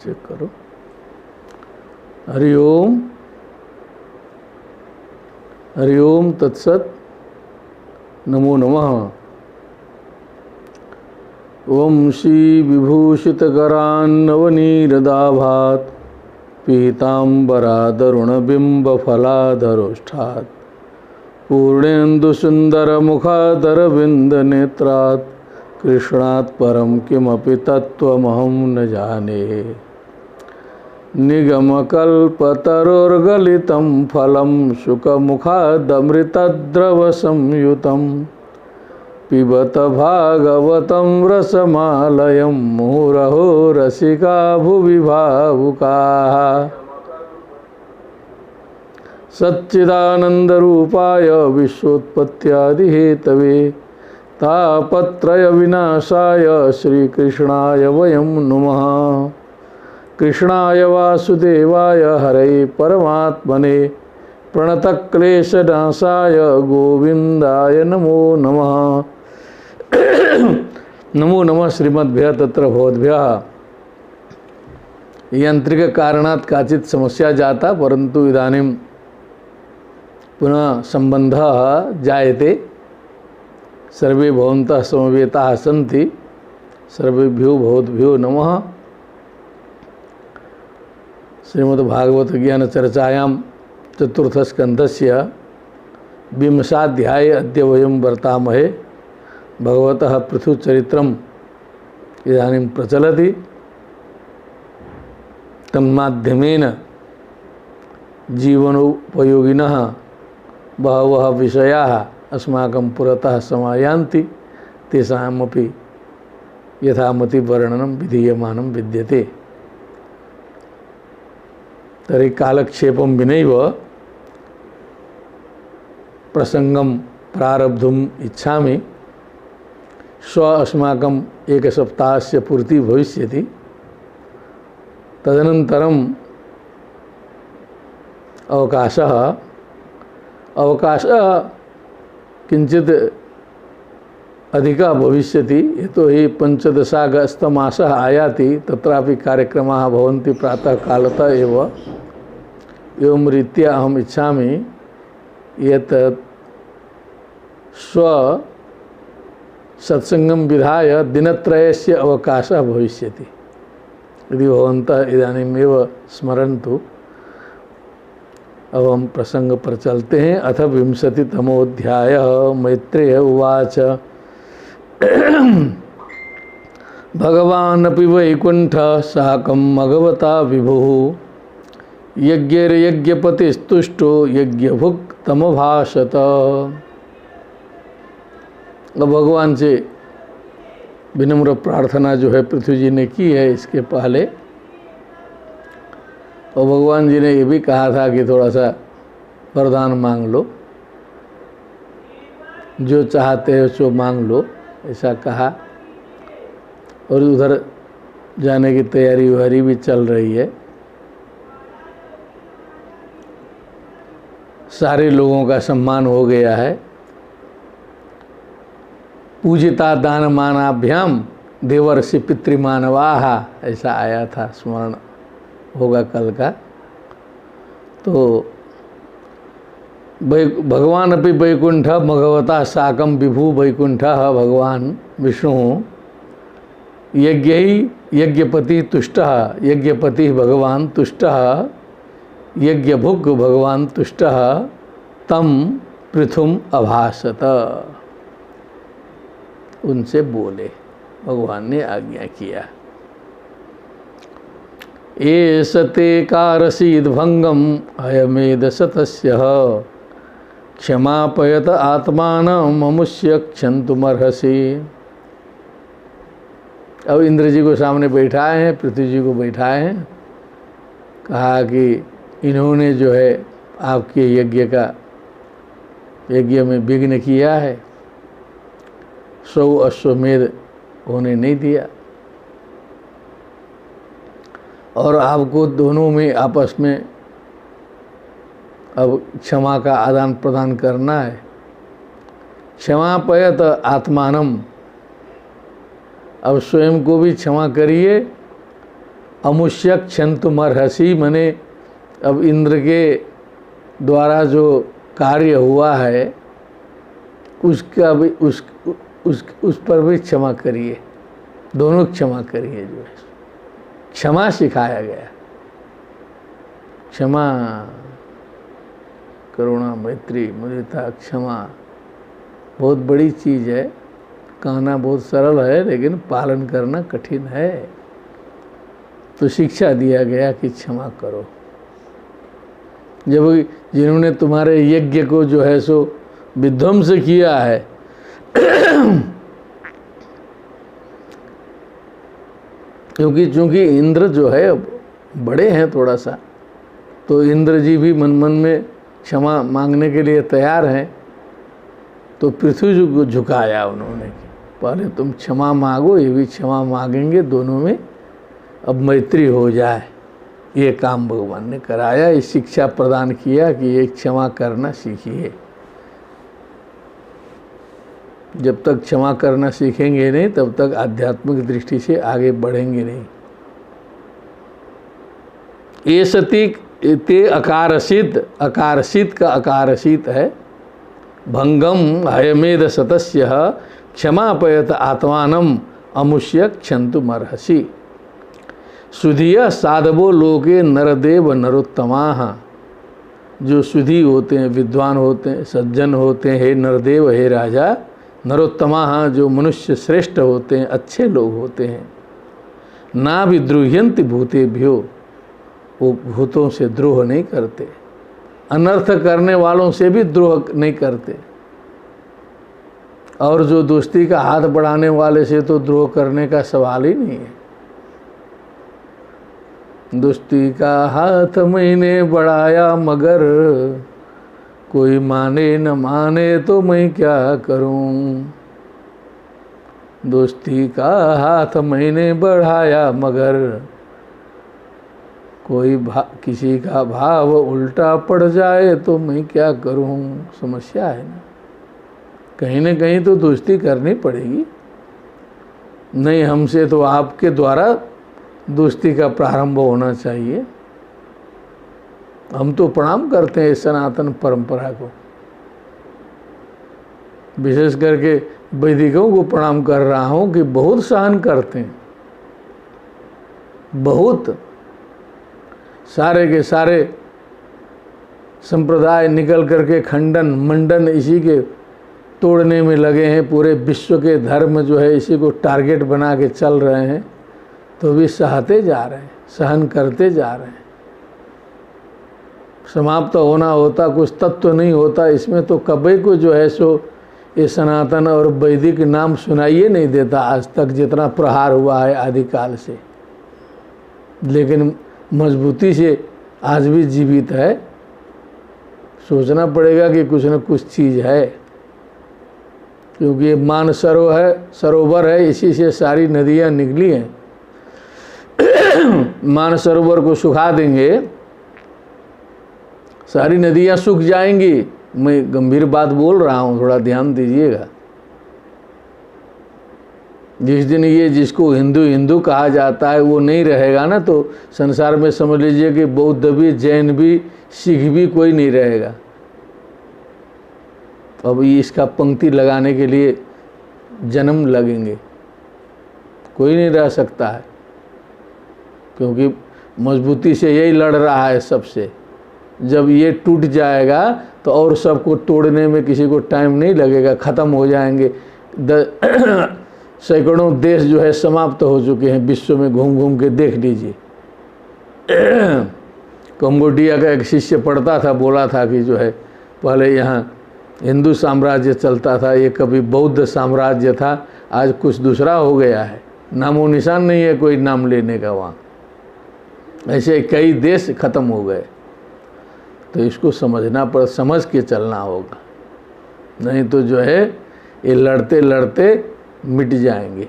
Check करो। हरिओम हरिओम तत्सत। नमो नमः। ओम श्री विभूषितकरान्नवनीरदाभात् पीताम्बरादरुणबिम्बफलाधरोष्ठात् पूर्णेन्दुसुन्दरमुखादरविन्दनेत्रात् कृष्णात् परं किमपि तत्त्वमहं न जाने। निगमकल्पतरोर्गलितं फलं शुकमुखादमृतद्रवसंयुतं पिबत भागवतं रसमालयं मुहुरहो रसिका भुवि भावुकाः। सच्चिदानन्दरूपाय विश्वोत्पत्त्यादिहेतवे तापत्रयविनाशाय श्रीकृष्णाय वयं नुमः। कृष्णाय वासुदेवाय हरये परमात्मने प्रणतक्लेशनाशाय गोविंदाय नमो नमः। नमो नमः श्रीमद्भ्यः तत्र भवद्भ्यः यांत्रिक कारणात् काचित् समस्या जाता परन्तु इदानीं पुनः सम्बन्धः जायते। सर्वे भवन्तः समवेताः सन्ति। सर्वेभ्यो भवद्भ्यो नमः। श्रीमद्भागवत ज्ञान चर्चायां चतुर्थ स्कंधस्य विंशाध्याये अद्य वयं वर्तामहे। भगवतः पृथुचरित्रम् इदानीं प्रचलति। तन्माध्यमेन जीवनोपयोगिनः बहवः विषयाः अस्माकं पुरतः समायान्ति। तेषामपि यथामति वर्णनं विधीयमानं विद्यते। तर्हि कालक्षेपं विनैव प्रसंगं प्रारब्धुम् इच्छामि। श्व अस्माकम् एकसप्ताहस्य पूर्तिः भविष्यति। तदनन्तरम् अवकाशः किञ्चित् अधिकः भविष्यति। यतोहि 15 अगस्तमासः आयाति। तत्रापि कार्यक्रमाः भवन्ति प्रातःकालतः एव। एवं रीत्या अहम् इच्छामि यत् श्व सत्संगं विधाय दिनत्रयस्य अवकाशः भविष्यति। यदि भवन्तः इदानीमेव स्मरन्तु। अब हम प्रसंग पर चलते हैं। अथ 20तमोऽध्यायः। मैत्रेय उवाच भगवानपि वैकुण्ठः साकं भगवता विभुः यज्ञैर्यज्ञपतिस्तुष्टो यज्ञभुक् तमभाषत। भगवान से विनम्र प्रार्थना जो है पृथ्वी जी ने की है इसके पहले। और भगवान जी ने ये भी कहा था कि थोड़ा सा वरदान मांग लो, जो चाहते हो सो मांग लो, ऐसा कहा। और उधर जाने की तैयारी वारी भी चल रही है। सारे लोगों का सम्मान हो गया है। पूजिता दानमानाभ्याम देवर्षि पितृमानवाः, ऐसा आया था, स्मरण होगा कल का। तो भगवान अपि वैकुंठ भगवता साकं विभु वैकुंठ भगवान विष्णु यज्ञ यज्ञपति तुष्टः यज्ञपति भगवान तुष्टः यज्ञभुक् भगवान तुष्टः तम पृथुम अभाषत। उनसे बोले, भगवान ने आज्ञा किया। एष ते कारसीद्भङ्गम् अयमेध सतस्यः क्षमापयत आत्मानं ममुष्य क्षन्तुमर्हसि। अब इंद्र जी को सामने बैठाए हैं, पृथ्वी जी को बैठाए हैं। कहा कि इन्होंने जो है आपके यज्ञ में विघ्न किया है। 100 अश्वमेध होने नहीं दिया। और आपको दोनों में आपस में अब क्षमा का आदान प्रदान करना है। क्षमापयत आत्मानम, अब स्वयं को भी क्षमा करिए अमुष्य क्षंतुमर्हसि, मने अब इंद्र के द्वारा जो कार्य हुआ है उसका भी उस पर भी क्षमा करिए, दोनों क्षमा करिए। जो है क्षमा सिखाया गया, क्षमा, करुणा, मैत्री, मुदिता, क्षमा बहुत बड़ी चीज़ है। कहना बहुत सरल है लेकिन पालन करना कठिन है। तो शिक्षा दिया गया कि क्षमा करो। जब जिन्होंने तुम्हारे यज्ञ को जो है सो विध्वंस किया है, क्योंकि इंद्र जो है बड़े हैं थोड़ा सा, तो इंद्र जी भी मन मन में क्षमा मांगने के लिए तैयार हैं। तो पृथ्वी को झुकाया उन्होंने, पहले तुम क्षमा मांगो, ये भी क्षमा मांगेंगे, दोनों में अब मैत्री हो जाए। ये काम भगवान ने कराया, ये शिक्षा प्रदान किया कि ये क्षमा करना सीखिए। जब तक क्षमा करना सीखेंगे नहीं तब तक आध्यात्मिक दृष्टि से आगे बढ़ेंगे नहीं। ये सती ते अकारसित, अकारसित का अकारसित है। भंगम हयमेद सतस्य क्षमापयत आत्मानम अमुष्य क्षंतुमर्हसि। सुधिय साधवो लोके नरदेव नरोत्तमाः। जो सुधी होते हैं, विद्वान होते हैं, सज्जन होते हैं, हे नरदेव, हे राजा, नरोत्तमाः जो मनुष्य श्रेष्ठ होते हैं, अच्छे लोग होते हैं। ना विद्रुह्यन्ति भूतेभ्यो, वो भूतों से द्रोह नहीं करते, अनर्थ करने वालों से भी द्रोह नहीं करते। और जो दोस्ती का हाथ बढ़ाने वाले से तो द्रोह करने का सवाल ही नहीं है। दोस्ती का हाथ मैंने बढ़ाया मगर कोई माने न माने तो मैं क्या करूं। दोस्ती का हाथ मैंने बढ़ाया मगर कोई किसी का भाव उल्टा पड़ जाए तो मैं क्या करूं। समस्या है ना, कहीं न कहीं तो दोस्ती करनी पड़ेगी। नहीं हमसे तो आपके द्वारा दोस्ती का प्रारंभ होना चाहिए। हम तो प्रणाम करते हैं इस सनातन परंपरा को, विशेष करके वैदिकों को प्रणाम कर रहा हूँ कि बहुत सहन करते हैं, बहुत। सारे के सारे संप्रदाय निकल करके खंडन मंडन इसी के तोड़ने में लगे हैं। पूरे विश्व के धर्म जो है इसी को टारगेट बना के चल रहे हैं, तो भी सहते जा रहे हैं, सहन करते जा रहे हैं। समाप्त होना होता, कुछ तत्व नहीं होता इसमें, तो कभी को जो है सो ये सनातन और वैदिक नाम सुनाइए नहीं देता आज तक, जितना प्रहार हुआ है आदिकाल से। लेकिन मजबूती से आज भी जीवित है। सोचना पड़ेगा कि कुछ न कुछ चीज़ है, क्योंकि ये सरोवर है, इसी से सारी नदियाँ निकली हैं। मानसरोवर को सुखा देंगे, सारी नदियाँ सूख जाएंगी। मैं गंभीर बात बोल रहा हूँ, थोड़ा ध्यान दीजिएगा। जिस दिन ये जिसको हिंदू हिंदू कहा जाता है वो नहीं रहेगा ना, तो संसार में समझ लीजिए कि बौद्ध भी, जैन भी, सिख भी कोई नहीं रहेगा। अब इसका पंक्ति लगाने के लिए जन्म लगेंगे, कोई नहीं रह सकता है, क्योंकि मजबूती से यही लड़ रहा है सबसे। जब ये टूट जाएगा तो और सबको तोड़ने में किसी को टाइम नहीं लगेगा, ख़त्म हो जाएंगे। सैकड़ों देश जो है समाप्त हो चुके हैं विश्व में, घूम घूम के देख लीजिए। कंबोडिया का एक शिष्य पढ़ता था, बोला था कि जो है पहले यहाँ हिंदू साम्राज्य चलता था, ये कभी बौद्ध साम्राज्य था, आज कुछ दूसरा हो गया है, नामो निशान नहीं है कोई नाम लेने का वहाँ। ऐसे कई देश खत्म हो गए। तो इसको समझना पर समझ के चलना होगा, नहीं तो जो है ये लड़ते लड़ते मिट जाएंगे।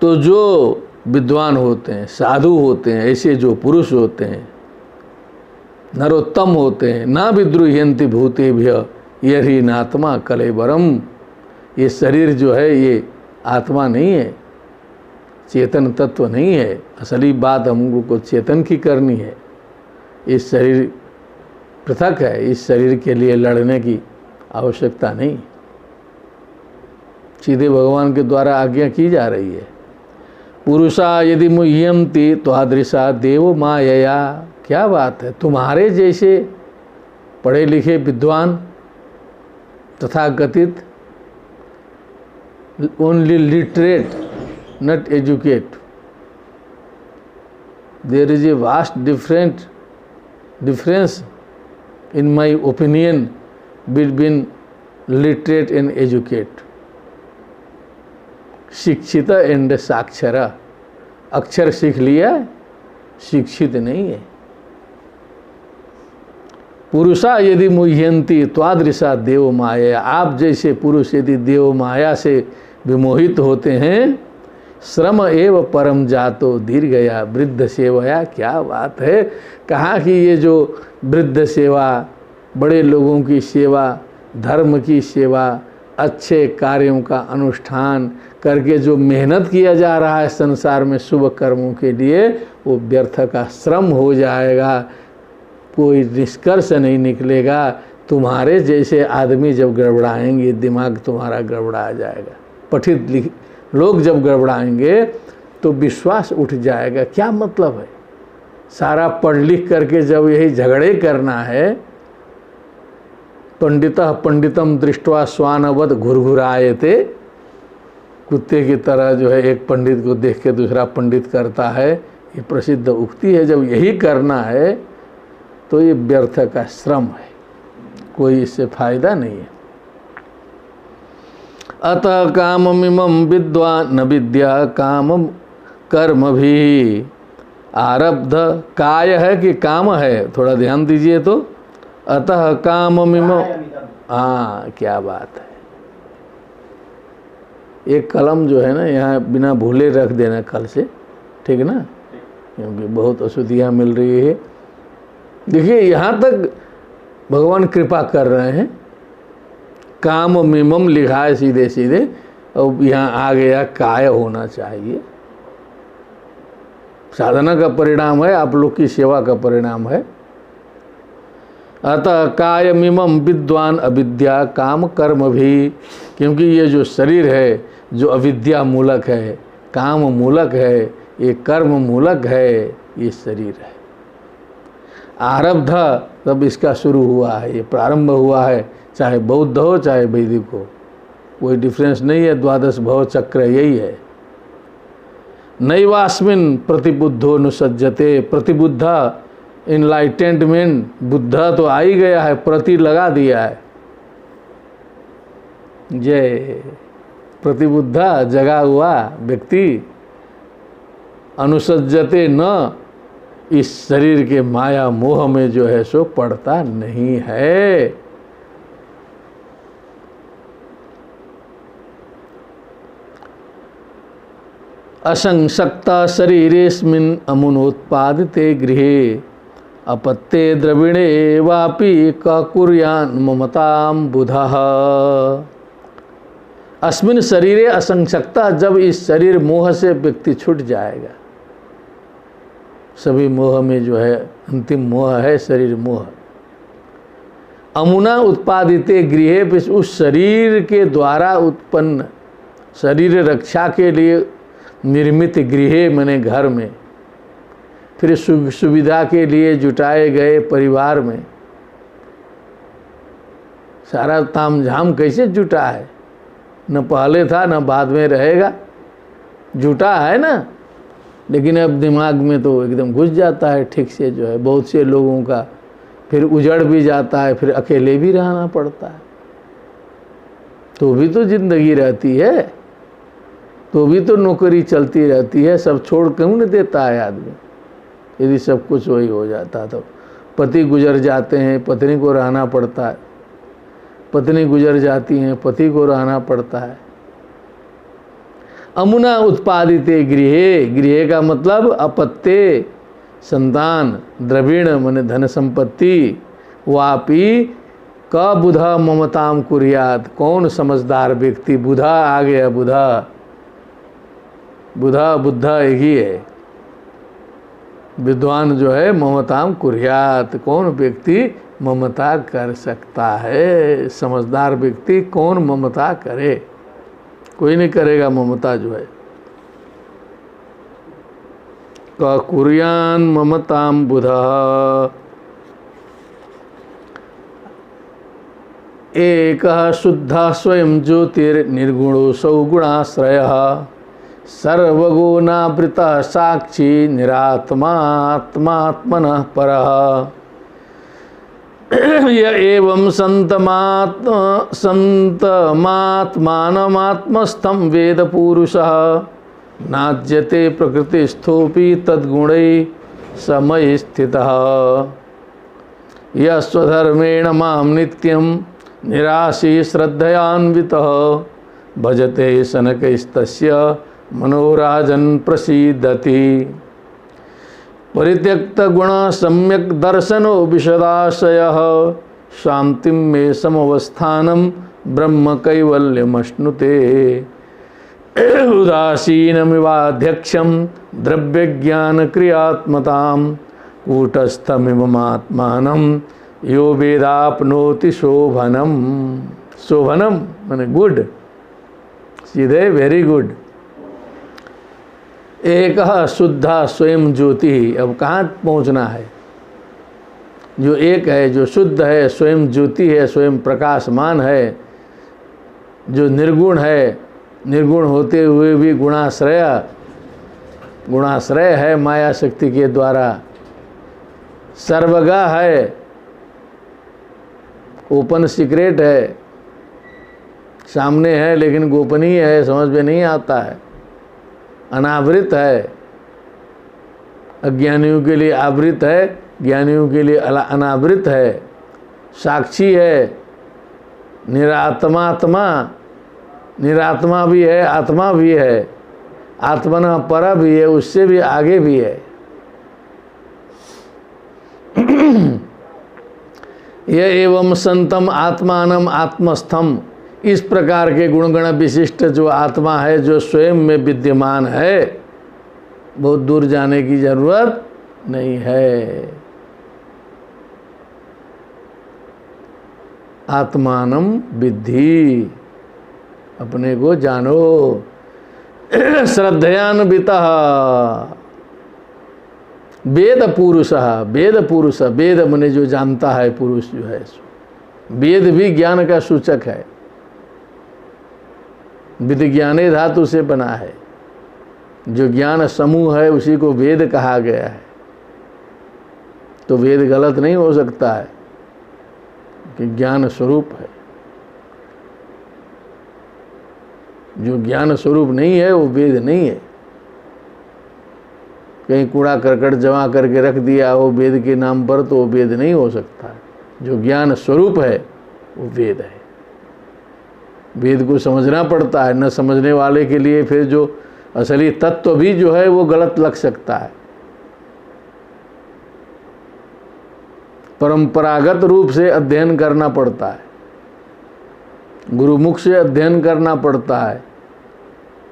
तो जो विद्वान होते हैं, साधु होते हैं, ऐसे जो पुरुष होते हैं, नरोत्तम होते हैं, ना विद्रुह्यन्ति भूतेभ्य यही नात्मा कलेबरम। ये शरीर जो है ये आत्मा नहीं है, चेतन तत्व नहीं है। असली बात हमको चेतन की करनी है। इस शरीर पृथक है, इस शरीर के लिए लड़ने की आवश्यकता नहीं, सीधे भगवान के द्वारा आज्ञा की जा रही है। पुरुषा यदि मुह्यंति त्वादृशा देव मायया। क्या बात है, तुम्हारे जैसे पढ़े लिखे विद्वान तथाकथित, only literate not educate, there is a vast difference in my opinion between literate and educate, शिक्षित एंड साक्षरा। अक्षर सीख लिया, शिक्षित नहीं है। पुरुषा यदि मुह्यंती त्वादृशा देव माया। आप जैसे पुरुष यदि देव माया से विमोहित होते हैं, श्रम एव परम जातो दीर्घया वृद्ध सेवया। क्या बात है, कहा कि ये जो वृद्ध सेवा, बड़े लोगों की सेवा, धर्म की सेवा, अच्छे कार्यों का अनुष्ठान करके जो मेहनत किया जा रहा है संसार में शुभ कर्मों के लिए, वो व्यर्थ का श्रम हो जाएगा, कोई निष्कर्ष नहीं निकलेगा। तुम्हारे जैसे आदमी जब गड़बड़ाएंगे, दिमाग तुम्हारा गड़बड़ा जाएगा। पठित लोग जब गड़बड़ाएंगे तो विश्वास उठ जाएगा। क्या मतलब है, सारा पढ़ लिख करके जब यही झगड़े करना है। पंडितः पंडितम दृष्टवा स्वानवद घुरघुराए थे। कुत्ते की तरह जो है एक पंडित को देख के दूसरा पंडित करता है, ये प्रसिद्ध उक्ति है। जब यही करना है तो ये व्यर्थ का श्रम है, कोई इससे फायदा नहीं है। अतः काममिमं विद्वान् न विद्या कामम कर्म भी। आरब्ध काय है कि काम है, थोड़ा ध्यान दीजिए तो। अतः काममिमं, हाँ क्या बात है। एक कलम जो है ना यहाँ बिना भूले रख देना कल से, ठीक ना, क्योंकि बहुत अशुद्धियाँ मिल रही है। देखिए यहाँ तक भगवान कृपा कर रहे हैं। काम मिमम लिखा है सीधे सीधे, और यहाँ आ गया काय होना चाहिए। साधना का परिणाम है, आप लोग की सेवा का परिणाम है। अतः काय मिमम विद्वान अविद्या काम कर्म भी। क्योंकि ये जो शरीर है जो अविद्या मूलक है, काम मूलक है, ये कर्म मूलक है, ये शरीर है। आरब्ध तब इसका शुरू हुआ है, ये प्रारंभ हुआ है। चाहे बौद्ध हो चाहे वैदिक हो, कोई डिफरेंस नहीं है। द्वादश भव चक्र यही है। नैवास्मिन प्रतिबुद्धो नुसज्जते। प्रतिबुद्ध इनलाइटेंडमेंट, बुद्ध तो आ ही गया है, प्रति लगा दिया है। जय प्रतिबुद्धा, जगा हुआ व्यक्ति अनुसज्जते न, इस शरीर के माया मोह में जो है सो पड़ता नहीं है। असंशक्ता शरीरेस्मिन् अमुनोत्पादिते गृहे अपत्ये द्रविणे वापि क कुर्यान् ममतां बुधः। अस्मिन् शरीरे असंशक्ता। जब इस शरीर मोह से व्यक्ति छूट जाएगा, सभी मोह में जो है अंतिम मोह है शरीर मोह। अमुना उत्पादिते गृहे, उस शरीर के द्वारा उत्पन्न, शरीर रक्षा के लिए निर्मित गृह मैंने घर में, फिर सुविधा के लिए जुटाए गए परिवार में, सारा तामझाम कैसे जुटा है, न पहले था न बाद में रहेगा, जुटा है ना। लेकिन अब दिमाग में तो एकदम घुस जाता है ठीक से जो है। बहुत से लोगों का फिर उजड़ भी जाता है, फिर अकेले भी रहना पड़ता है। तो भी तो जिंदगी रहती है, तो भी तो नौकरी चलती रहती है। सब छोड़ क्यों नहीं देता है आदमी। यदि सब कुछ वही हो जाता तो पति गुजर जाते हैं, पत्नी को रहना पड़ता है, पत्नी गुजर जाती हैं, पति को रहना पड़ता है। अमुना उत्पादिते गृहे, गृह का मतलब अपत्य संतान, द्रविण माने धन संपत्ति, वापी क बुधा ममताम कुर्यात। कौन समझदार व्यक्ति, बुधा आ गया, बुधा बुधा बुद्धा एक ही है। विद्वान जो है ममताम कुर्यात, कौन व्यक्ति ममता कर सकता है? समझदार व्यक्ति कौन ममता करे? कोई नहीं करेगा ममता जो है। का कुर्यान ममताम बुधा एक शुद्ध स्वयं ज्योतिर्निर्गुणो सौगुणाश्रयः सर्वगुणावृत साक्षी निरात्मात्मात्मनः परः य एवं संतमात्मानमात्मस्थं वेद पुरुषः नाज्यते प्रकृतिस्थोपि तद्गुणैः समये स्थितः यः स्वधर्मेण मां नित्यं निराशी श्रद्धयान्वितः भजते शनकैस्तस्य मनोराजन् प्रसीदति परित्यक्त गुण सम्यक दर्शनो विशदाशयः शांतिं मे समवस्थानं ब्रह्म कैवल्यमश्नुते उदासीनमिवाध्यक्षं द्रव्यज्ञान क्रियात्मतां कूटस्थमिममात्मानं यो वेदाप्नोति शोभनम। शोभनम माने गुड, सीधे वेरी गुड। एक शुद्धा स्वयं ज्योति। अब कहाँ पहुँचना है? जो एक है, जो शुद्ध है, स्वयं ज्योति है, स्वयं प्रकाशमान है, जो निर्गुण है, निर्गुण होते हुए भी गुणाश्रय है माया शक्ति के द्वारा, सर्वगा है, ओपन सीक्रेट है, सामने है लेकिन गोपनीय है, समझ में नहीं आता है, अनावृत है, अज्ञानियों के लिए आवृत है, ज्ञानियों के लिए अनावृत है, साक्षी है, निरात्मा भी है, आत्मा भी है, आत्मना पर भी है, उससे भी आगे भी है। यह एवं संतम आत्मानम आत्मस्थम, इस प्रकार के गुणगण विशिष्ट जो आत्मा है, जो स्वयं में विद्यमान है, बहुत दूर जाने की जरूरत नहीं है। आत्मानम विद्धि, अपने को जानो। श्रद्धयान्वितः वेद पुरुष, वेद पुरुष, वेद मने जो जानता है, पुरुष जो है, वेद भी ज्ञान का सूचक है, विज्ञाने धातु से बना है। जो ज्ञान समूह है उसी को वेद कहा गया है। तो वेद गलत नहीं हो सकता है कि ज्ञान स्वरूप है। जो ज्ञान स्वरूप नहीं है वो वेद नहीं है। कहीं कूड़ा करकट जमा करके रख दिया हो वेद के नाम पर, तो वो वेद नहीं हो सकता है। जो ज्ञान स्वरूप है वो वेद है। वेद को समझना पड़ता है, न समझने वाले के लिए फिर जो असली तत्व भी जो है वो गलत लग सकता है। परंपरागत रूप से अध्ययन करना पड़ता है, गुरुमुख से अध्ययन करना पड़ता है।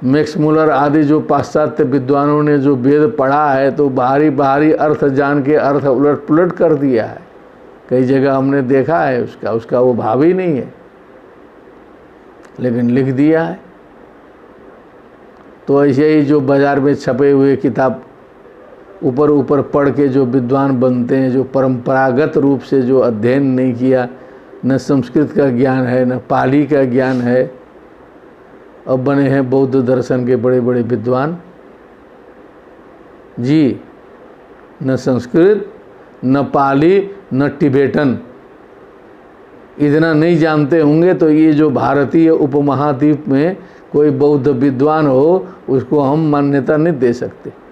मैक्स मुलर आदि जो पाश्चात्य विद्वानों ने जो वेद पढ़ा है, तो बाहरी अर्थ जान के अर्थ उलट पुलट कर दिया है। कई जगह हमने देखा है उसका वो भाव ही नहीं है, लेकिन लिख दिया है। तो ऐसे ही जो बाजार में छपे हुए किताब ऊपर पढ़ के जो विद्वान बनते हैं, जो परंपरागत रूप से जो अध्ययन नहीं किया, न संस्कृत का ज्ञान है, न पाली का ज्ञान है, अब बने हैं बौद्ध दर्शन के बड़े बड़े विद्वान जी। न संस्कृत, न पाली, न टिबेटन, इतना नहीं जानते होंगे। तो ये जो भारतीय उपमहाद्वीप में कोई बौद्ध विद्वान हो, उसको हम मान्यता नहीं दे सकते।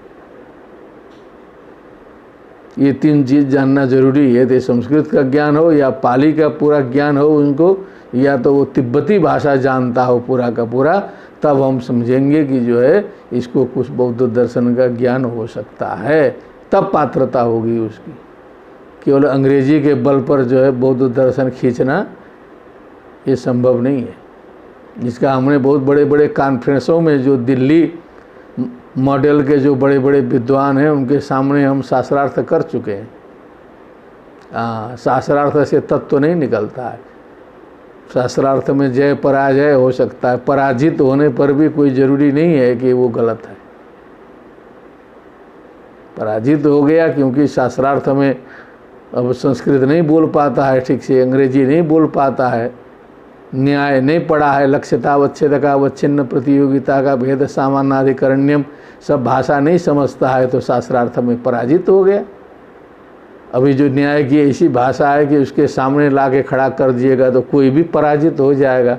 ये तीन चीज़ जानना जरूरी है। तो संस्कृत का ज्ञान हो, या पाली का पूरा ज्ञान हो उनको, या तो वो तिब्बती भाषा जानता हो पूरा का पूरा, तब हम समझेंगे कि जो है इसको कुछ बौद्ध दर्शन का ज्ञान हो सकता है, तब पात्रता होगी उसकी। केवल अंग्रेजी के बल पर जो है बौद्ध दर्शन खींचना ये संभव नहीं है। जिसका हमने बहुत बड़े बड़े कॉन्फ्रेंसों में जो दिल्ली मॉडल के जो बड़े बड़े विद्वान हैं उनके सामने हम शास्त्रार्थ कर चुके हैं। शास्त्रार्थ से तत्व नहीं निकलता है। शास्त्रार्थ में जय पराजय हो सकता है, पराजित होने पर भी कोई ज़रूरी नहीं है कि वो गलत है। पराजित हो गया क्योंकि शास्त्रार्थ में अब संस्कृत नहीं बोल पाता है ठीक से, अंग्रेजी नहीं बोल पाता है, न्याय नहीं पढ़ा है, लक्ष्यता अवच्छेद अवच्छिन्न प्रतियोगिता का भेद सामान्याधिकरण्यम सब भाषा नहीं समझता है, तो शास्त्रार्थ में पराजित हो गया। अभी जो न्याय की ऐसी भाषा है कि उसके सामने ला के खड़ा कर दिएगा तो कोई भी पराजित हो जाएगा,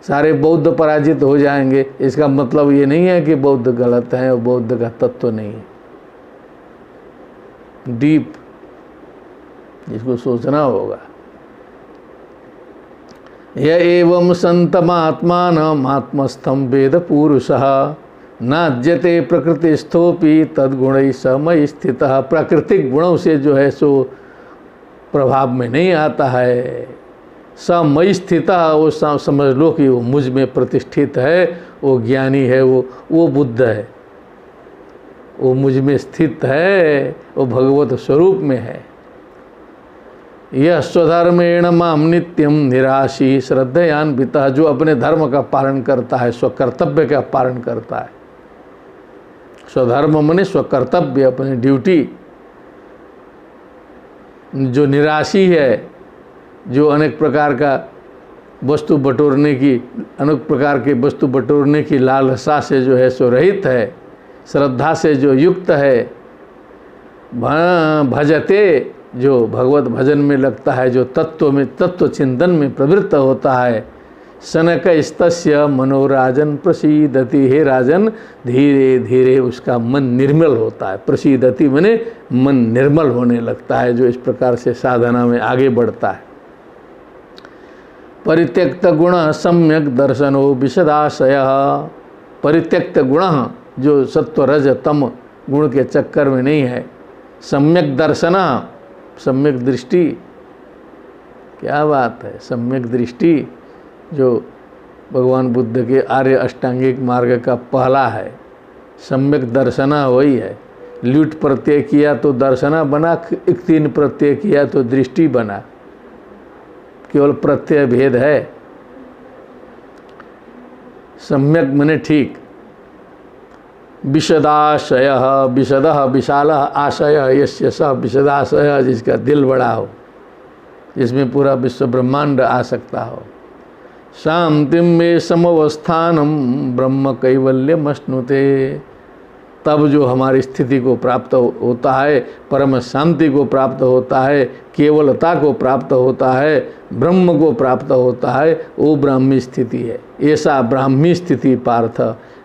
सारे बौद्ध पराजित हो जाएंगे। इसका मतलब ये नहीं है कि बौद्ध गलत हैं और बौद्ध का तत्व नहीं है। डीप इसको सोचना होगा। य एवं संतमात्मानम् आत्मस्थं वेद पुरुषः नाज्यते प्रकृतिस्थोपि तद्गुणैः समयि स्थितः। प्राकृतिक गुणों से जो है सो प्रभाव में नहीं आता है। समयि स्थितः, वो समझ लो कि वो मुझ में प्रतिष्ठित है, वो ज्ञानी है, वो बुद्ध है, वो मुझ में स्थित है, वो भगवत स्वरूप में है। यह स्वधर्मेण माम नित्यम निराशी श्रद्धयान्वितः, जो अपने धर्म का पालन करता है, स्वकर्तव्य का पालन करता है। स्वधर्म माने स्वकर्तव्य, अपनी ड्यूटी। जो निराशी है, जो अनेक प्रकार का वस्तु बटोरने की, अनेक प्रकार के वस्तु बटोरने की लालसा से जो है सो रहित है, श्रद्धा से जो युक्त है, भजते, जो भगवत भजन में लगता है, जो तत्व में, तत्व चिंतन में प्रवृत्त होता है। शनकस्तस्य मनोराजन प्रसीदति, हे राजन धीरे धीरे उसका मन निर्मल होता है। प्रसीदति माने मन निर्मल होने लगता है, जो इस प्रकार से साधना में आगे बढ़ता है। परित्यक्त गुण सम्यक दर्शनो विशदाशय, परित्यक्त गुण जो सत्व रज तम गुण के चक्कर में नहीं है। सम्यक दर्शना, सम्यक दृष्टि, क्या बात है। सम्यक दृष्टि जो भगवान बुद्ध के आर्य अष्टांगिक मार्ग का पहला है। सम्यक दर्शना वही है। ल्यूट प्रत्यय किया तो दर्शना बना, तीन प्रत्यय किया तो दृष्टि बना, केवल प्रत्यय भेद है। सम्यक मने ठीक। विशदाशय, विशद विशाल आशय यस्य स विशदाशय, जिसका दिल बड़ा हो, जिसमें पूरा विश्व ब्रह्मांड आ सकता हो। शांतिम में समवस्थानम ब्रह्म कैवल्यम अश्नुते, तब जो हमारी स्थिति को प्राप्त होता है, परम शांति को प्राप्त होता है, केवलता को प्राप्त होता है, ब्रह्म को प्राप्त होता है, वो ब्राह्मी स्थिति है। ऐसा ब्राह्मी स्थिति पार्थ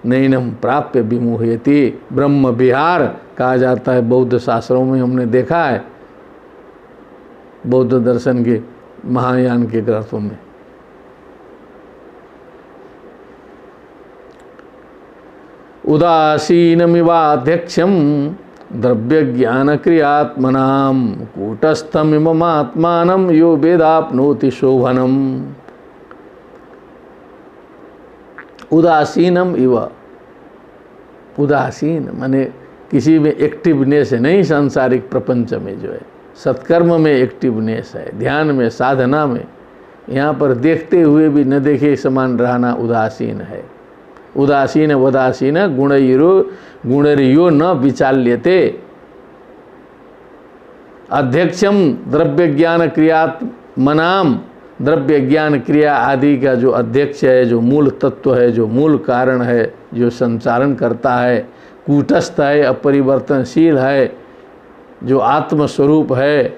नैनम प्राप्य विमुह्यति, ब्रह्म विहार कहा जाता है बौद्ध शास्त्रों में, हमने देखा है बौद्ध दर्शन के महायान के ग्रंथों में। उदासीनमिवाध्यक्षम द्रव्य ज्ञान क्रियात्मनाम कूटस्थमिममात्मानं यो वेदाप्नोति शोभनम। उदासीनम इव, उदासीन माने किसी में एक्टिवनेस है नहीं, सांसारिक प्रपंच में जो है, सत्कर्म में एक्टिवनेस है, ध्यान में, साधना में। यहाँ पर देखते हुए भी न देखे समान रहना उदासीन है। उदासीन वदासीन गुणरियो न विचाल्यते। अध्यक्षम द्रव्य ज्ञान क्रियात्मनाम, द्रव्य ज्ञान क्रिया आदि का जो अध्यक्ष है, जो मूल तत्व है, जो मूल कारण है, जो संचालन करता है, कूटस्थ है, अपरिवर्तनशील है, जो आत्मस्वरूप है।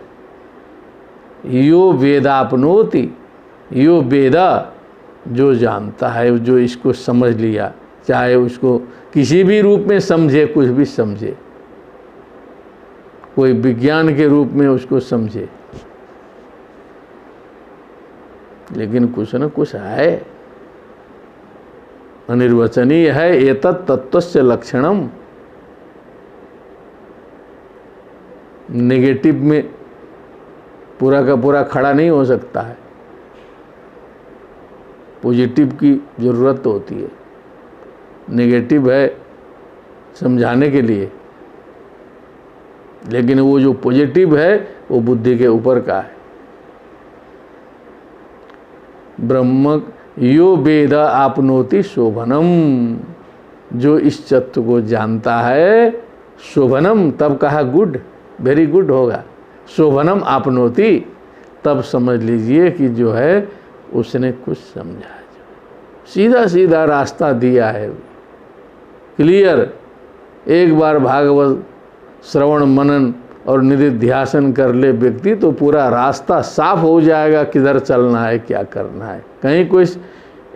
यो वेदापनोति, यो वेदा जो जानता है, जो इसको समझ लिया, चाहे उसको किसी भी रूप में समझे, कुछ भी समझे, कोई विज्ञान के रूप में उसको समझे, लेकिन कुछ न कुछ है, अनिर्वचनीय है। एतत् तत्वस्य लक्षणम, नेगेटिव में पूरा का पूरा खड़ा नहीं हो सकता है, पॉजिटिव की ज़रूरत होती है। नेगेटिव है समझाने के लिए, लेकिन वो जो पॉजिटिव है वो बुद्धि के ऊपर का है। ब्रह्म यो वेद आपनोति शोभनम, जो इस तत्व को जानता है, शोभनम तब कहा गुड, वेरी गुड होगा, शोभनम आपनोति, तब समझ लीजिए कि जो है उसने कुछ समझा, सीधा सीधा रास्ता दिया है, क्लियर। एक बार भागवत श्रवण मनन और निधिध्यासन कर ले व्यक्ति तो पूरा रास्ता साफ हो जाएगा, किधर चलना है, क्या करना है, कहीं कोई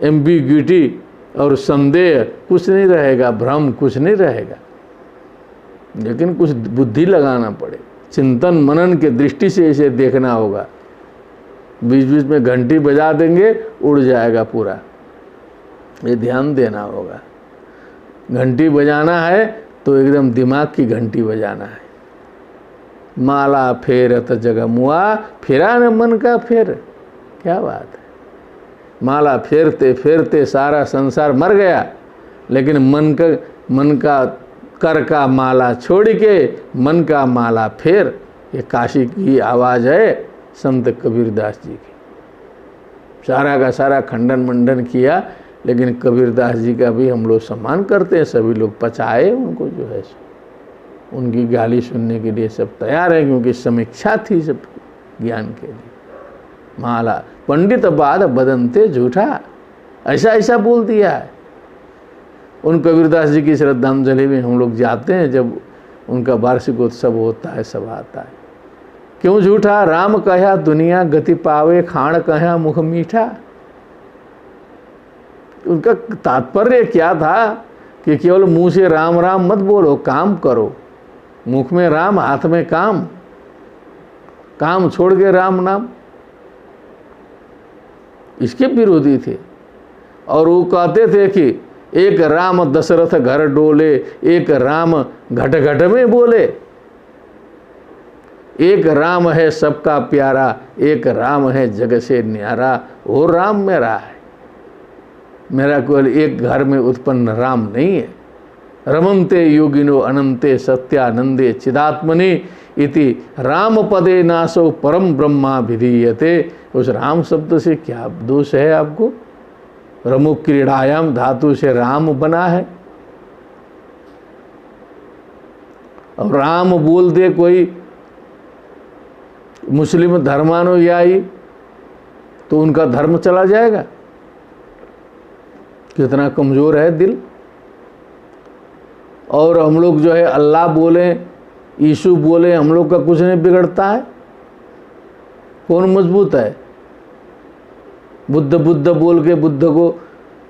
एम्बिग्यूटी और संदेह कुछ नहीं रहेगा, भ्रम कुछ नहीं रहेगा। लेकिन कुछ बुद्धि लगाना पड़े, चिंतन मनन के दृष्टि से इसे देखना होगा। बीच बीच में घंटी बजा देंगे उड़ जाएगा पूरा, ये ध्यान देना होगा। घंटी बजाना है तो एकदम दिमाग की घंटी बजाना है। माला फेरत जगमुआ, फेरा न मन का फेर, क्या बात है। माला फेरते फेरते सारा संसार मर गया, लेकिन मन का कर का माला छोड़ के मन का माला फेर, ये काशी की आवाज़ है संत कबीरदास जी की। सारा का सारा खंडन मंडन किया, लेकिन कबीरदास जी का भी हम लोग सम्मान करते हैं, सभी लोग पचाए उनको, जो है उनकी गाली सुनने के लिए सब तैयार है, क्योंकि समीक्षा थी सब ज्ञान के लिए। माला पंडित बाद बदनते झूठा, ऐसा ऐसा बोल दिया है। उन कबीरदास जी की श्रद्धांजलि में हम लोग जाते हैं, जब उनका वार्षिकोत्सव होता है, सब आता है। क्यों झूठा, राम कहा दुनिया गति पावे, खाण कहा मुख मीठा। उनका तात्पर्य क्या था कि केवल मुंह से राम राम मत बोलो, काम करो। मुख में राम, हाथ में काम, काम छोड़ के राम नाम, इसके विरोधी थे। और वो कहते थे कि एक राम दशरथ घर डोले, एक राम घट घट में बोले, एक राम है सबका प्यारा, एक राम है जग से न्यारा। वो राम मेरा है, मेरा केवल एक घर में उत्पन्न राम नहीं है। रमन्ते योगिनो अनंते सत्यानंदे चिदात्मने इति राम पदे नासो परम ब्रह्मा विधीयते। उस राम शब्द से क्या दोष है आपको? रमु क्रीड़ायाम धातु से राम बना है, और राम बोल दे कोई मुस्लिम धर्मानुयायी तो उनका धर्म चला जाएगा। कितना कमज़ोर है दिल। और हम लोग जो है अल्लाह बोले, यीशु बोले, हम लोग का कुछ नहीं बिगड़ता है। कौन मजबूत है? बुद्ध बुद्ध बोल के, बुद्ध को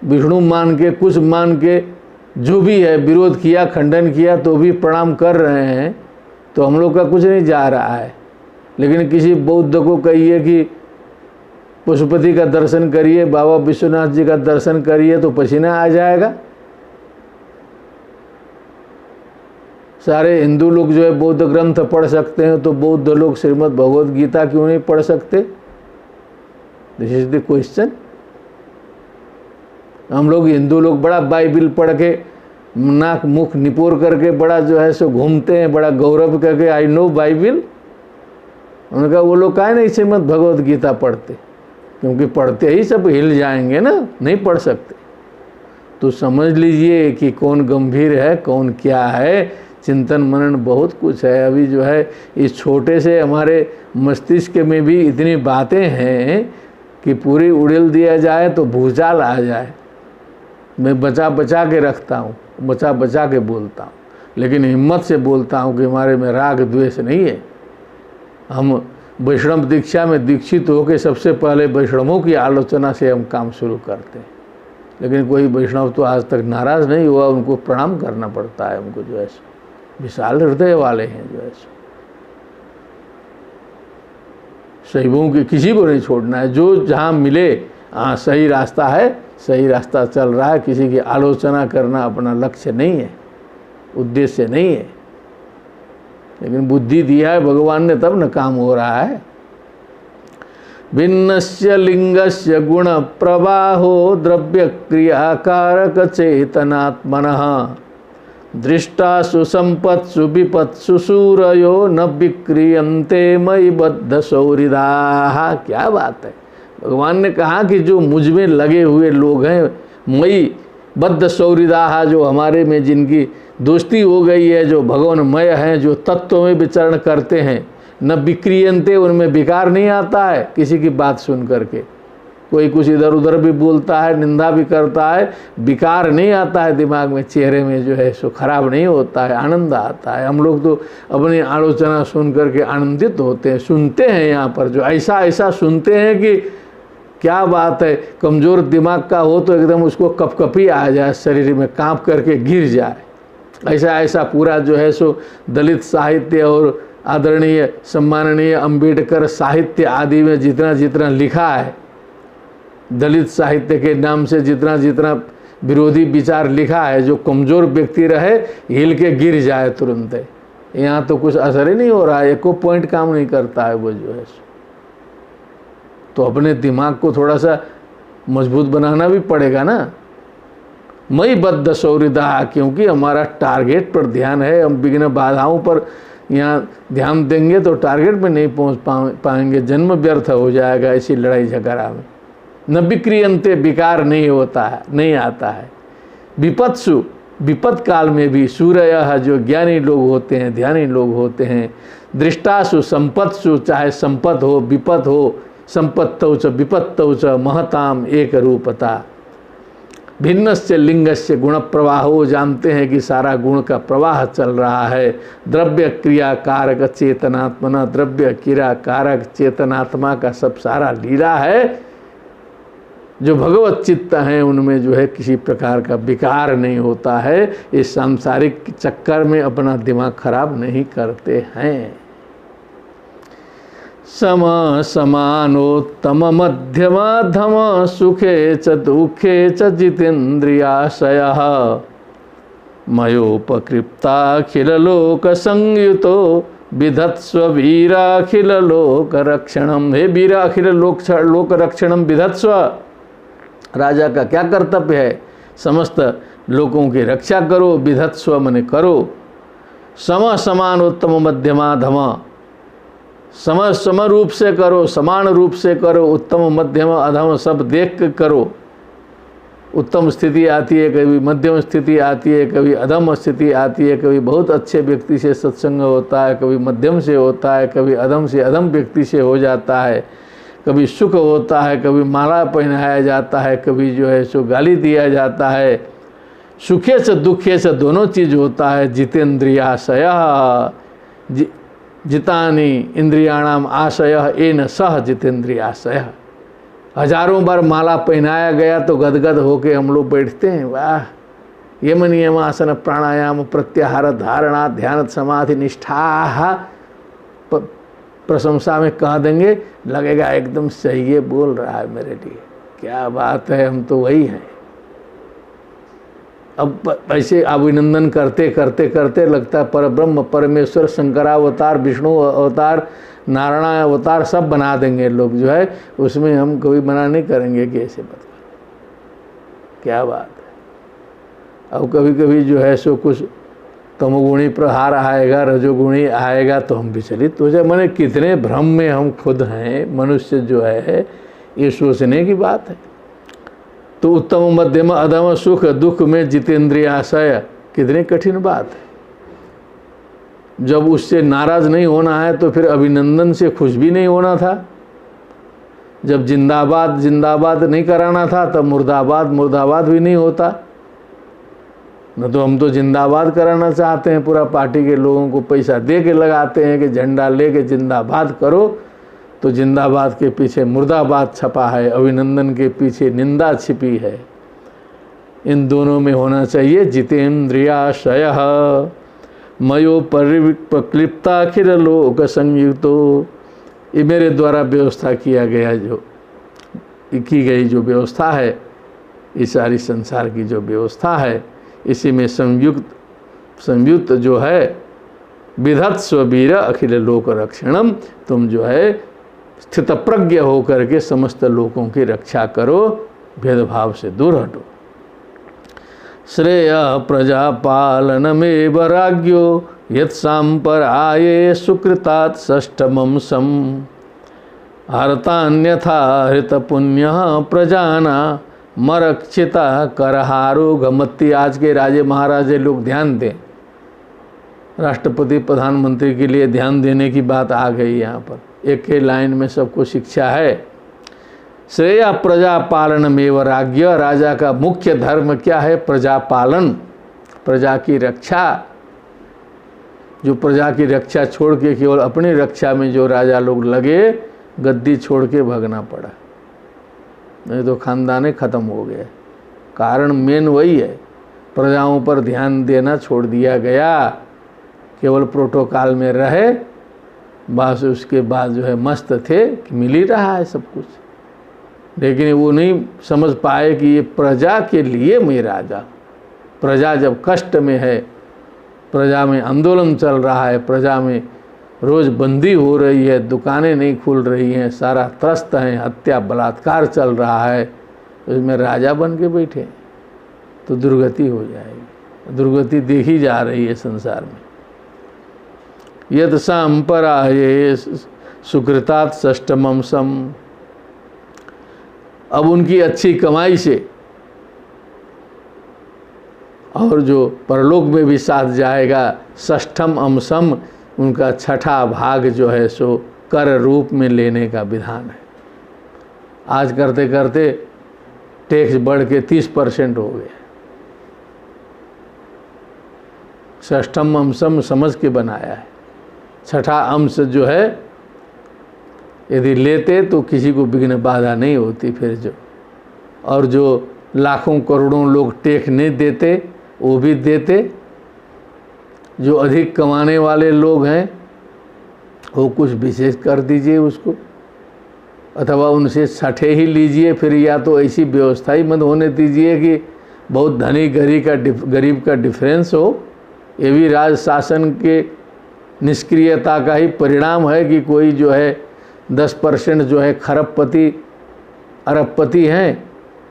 विष्णु मान के, कुछ मान के, जो भी है विरोध किया, खंडन किया, तो भी प्रणाम कर रहे हैं, तो हम लोग का कुछ नहीं जा रहा है। लेकिन किसी बौद्ध को कहिए कि पशुपति का दर्शन करिए, बाबा विश्वनाथ जी का दर्शन करिए, तो पसीना आ जाएगा। सारे हिंदू लोग जो है बौद्ध ग्रंथ पढ़ सकते हैं, तो बौद्ध लोग श्रीमद् भगवद गीता क्यों नहीं पढ़ सकते? This is the question. हम लोग हिंदू लोग बड़ा बाइबिल पढ़ के नाक मुख निपोर करके बड़ा जो है सो घूमते हैं, बड़ा गौरव करके आई नो बाइबिल। उन्होंने कहा वो लोग काहे नहीं श्रीमद् भगवद गीता पढ़ते? क्योंकि पढ़ते ही सब हिल जाएंगे ना, नहीं पढ़ सकते। तो समझ लीजिए कि कौन गंभीर है, कौन क्या है। चिंतन मनन बहुत कुछ है। अभी जो है इस छोटे से हमारे मस्तिष्क में भी इतनी बातें हैं कि पूरी उड़ेल दिया जाए तो भूचाल आ जाए। मैं बचा बचा के रखता हूँ, बचा बचा के बोलता हूँ, लेकिन हिम्मत से बोलता हूँ कि हमारे में राग द्वेष नहीं है। हम वैष्णव दीक्षा में दीक्षित होकर सबसे पहले वैष्णवों की आलोचना से हम काम शुरू करते हैं। लेकिन कोई वैष्णव तो आज तक नाराज़ नहीं हुआ, उनको प्रणाम करना पड़ता है। उनको जो है विशाल हृदय वाले हैं, जो है शैवों के किसी को नहीं छोड़ना है। जो जहाँ मिले, हाँ सही रास्ता है, सही रास्ता चल रहा है, किसी की आलोचना करना अपना लक्ष्य नहीं है, उद्देश्य नहीं है। लेकिन बुद्धि दिया है भगवान ने, तब न काम हो रहा है। भिन्नस्य लिंगस्य गुण प्रवाहो द्रव्य क्रियाकारक चेतनात्मनः दृष्टासु संपत्सु विपत्सु सूरयो न विक्रियन्ते मयि बद्ध सौहृदाः। क्या बात है, भगवान ने कहा कि जो मुझ में लगे हुए लोग हैं, मयि बद्ध सौहृदाः, जो हमारे में जिनकी दोस्ती हो गई है, जो भगवानमय हैं, जो तत्व में विचरण करते हैं, न विक्रियन्ते, उनमें विकार नहीं आता है किसी की बात सुन करके। कोई कुछ इधर उधर भी बोलता है, निंदा भी करता है, विकार नहीं आता है दिमाग में, चेहरे में जो है सो खराब नहीं होता है, आनंद आता है। हम लोग तो अपनी आलोचना सुन करके आनंदित होते हैं, सुनते हैं यहाँ पर जो ऐसा ऐसा सुनते हैं कि क्या बात है। कमज़ोर दिमाग का हो तो एकदम उसको कपकपी आ जाए, शरीर में कांप करके गिर जाए। ऐसा ऐसा पूरा जो है सो दलित साहित्य और आदरणीय सम्माननीय अंबेडकर साहित्य आदि में जितना जितना लिखा है, दलित साहित्य के नाम से जितना जितना विरोधी विचार लिखा है, जो कमज़ोर व्यक्ति रहे हिल के गिर जाए तुरंत। यहाँ तो कुछ असर ही नहीं हो रहा है, एको पॉइंट काम नहीं करता है वो जो है। तो अपने दिमाग को थोड़ा सा मजबूत बनाना भी पड़ेगा ना। मई बद्ध सौहृदा, क्योंकि हमारा टारगेट पर ध्यान है। हम विघ्न बाधाओं पर यहाँ ध्यान देंगे तो टारगेट पे नहीं पहुँच पाएंगे, जन्म व्यर्थ हो जाएगा इसी लड़ाई झगड़ा में। न विक्रियन्ते, विकार नहीं होता है, नहीं आता है। विपत्सु, विपत काल में भी सूर्य, जो ज्ञानी लोग होते हैं, ध्यानी लोग होते हैं। दृष्टासु संपत्सु, चाहे संपत हो विपत हो, संपत्तौ च विपत्तौ च महताम एक रूपता। भिन्नस्य लिंगस्य गुण प्रवाहो, जानते हैं कि सारा गुण का प्रवाह चल रहा है। द्रव्य क्रिया कारक चेतनात्मना, द्रव्य क्रिया कारक चेतनात्मा का सब सारा लीला है। जो भगवत चित्त हैं उनमें जो है किसी प्रकार का विकार नहीं होता है। इस सांसारिक चक्कर में अपना दिमाग खराब नहीं करते हैं। सम समानोत्तम मध्यमाधम सुखे च दुखे च जितेन्द्रियाशयः मयोपकृप्ताखिल लोक संयुतो विधत्स्व वीराखिल लोक रक्षणम। हे वीराखिल लोक रक्षणम विधत्स्व। राजा का क्या कर्तव्य है? समस्त लोगों की रक्षा करो। विधत्स्व मने करो। सम समानोत्तम मध्यमाधम, सम रूप से करो, समान रूप से करो। उत्तम मध्यम अधम सब देख कर करो। उत्तम स्थिति आती है, कभी मध्यम स्थिति आती है, कभी अधम स्थिति आती है। कभी बहुत अच्छे व्यक्ति से सत्संग होता है, कभी मध्यम से होता है, कभी अधम से अधम व्यक्ति से हो जाता है। कभी सुख होता है, कभी माला पहनाया जाता है, कभी जो है सो गाली दिया जाता है। सुखे से दुखे से दोनों चीज़ होता है। जितेन्द्रियाशय, जितानि इंद्रियाणाम आशय एन सह जितेन्द्रियाशय। हजारों बार माला पहनाया गया तो गदगद होके हम लोग बैठते हैं। वाह, यम नियम आसन प्राणायाम प्रत्याहार धारणा ध्यान समाधि निष्ठा, प्रशंसा में कह देंगे, लगेगा एकदम सही ये बोल रहा है मेरे लिए, क्या बात है, हम तो वही हैं। अब ऐसे अभिनंदन करते करते करते लगता है परब्रह्म परमेश्वर शंकरावतार विष्णु अवतार नारायण अवतार सब बना देंगे लोग जो है। उसमें हम कभी मना नहीं करेंगे कि ऐसे बता, क्या बात है। अब कभी कभी जो है सो कुछ तमोगुणी प्रहार आएगा, रजोगुणी आएगा तो हम विचलित हो जाए। मैंने कितने भ्रम में हम खुद हैं, मनुष्य जो है, ये सोचने की बात है। तो उत्तम मध्यम अधम सुख दुख में जितेन्द्रियाशय, कितनी कठिन बात है। जब उससे नाराज नहीं होना है तो फिर अभिनंदन से खुश भी नहीं होना था। जब जिंदाबाद जिंदाबाद नहीं कराना था तब मुर्दाबाद मुर्दाबाद भी नहीं होता। न तो हम तो जिंदाबाद कराना चाहते हैं, पूरा पार्टी के लोगों को पैसा दे के लगाते हैं कि झंडा ले के जिंदाबाद करो, तो जिंदाबाद के पीछे मुर्दाबाद छपा है, अभिनंदन के पीछे निंदा छिपी है। इन दोनों में होना चाहिए जितेन्द्रियाशय। मयो परिक्लिप्ताखिल लोक संयुक्तो, ये मेरे द्वारा व्यवस्था किया गया जो की गई जो व्यवस्था है, इस सारी संसार की जो व्यवस्था है, इसी में संयुक्त जो है विधत्स्व वीर अखिल लोक रक्षणम। तुम जो है स्थित प्रज्ञ होकर के समस्त लोगों की रक्षा करो, भेदभाव से दूर हटो। श्रेय प्रजापालनमेव राज्ञो यत्साम्पराये सुकृतात् षष्ठमं सम हरतान्यथा हृतपुण्यः प्रजाना मरक्षिता करहारो गमत्ति। आज के राजे महाराजे लोग ध्यान दें, राष्ट्रपति प्रधानमंत्री के लिए ध्यान देने की बात आ गई यहाँ पर। एक ही लाइन में सबको शिक्षा है। श्रेय प्रजा पालनमेव राज्ञ, राजा का मुख्य धर्म क्या है? प्रजा पालन, प्रजा की रक्षा। जो प्रजा की रक्षा छोड़ के केवल अपनी रक्षा में जो राजा लोग लगे, गद्दी छोड़ के भागना पड़ा, नहीं तो खानदाने खत्म हो गए। कारण मेन वही है, प्रजाओं पर ध्यान देना छोड़ दिया गया, केवल प्रोटोकॉल में रहे बस। उसके बाद जो है मस्त थे कि मिल ही रहा है सब कुछ, लेकिन वो नहीं समझ पाए कि ये प्रजा के लिए मैं राजा। प्रजा जब कष्ट में है, प्रजा में आंदोलन चल रहा है, प्रजा में रोज़ बंदी हो रही है, दुकानें नहीं खुल रही हैं, सारा त्रस्त है, हत्या बलात्कार चल रहा है, तो इसमें राजा बन के बैठे तो दुर्गति हो जाएगी। दुर्गति देखी जा रही है संसार में। यद सांपराये सुकृतात् षष्ठमं सम, अब उनकी अच्छी कमाई से और जो परलोक में भी साथ जाएगा, षष्ठम अंशम, उनका छठा भाग जो है सो कर रूप में लेने का विधान है। आज करते करते टैक्स बढ़ के 30% हो गया। षष्ठम अंशम समझ के बनाया है। छठा अंश जो है यदि लेते तो किसी को विघ्न बाधा नहीं होती फिर जो, और जो लाखों करोड़ों लोग टैक्स नहीं देते वो भी देते। जो अधिक कमाने वाले लोग हैं वो कुछ विशेष कर दीजिए उसको, अथवा उनसे छठे ही लीजिए। फिर या तो ऐसी व्यवस्था ही मत होने दीजिए कि बहुत धनी गरीब का डिफरेंस हो। ये भी राज शासन के निष्क्रियता का ही परिणाम है कि कोई जो है 10% जो है खरबपति अरबपति हैं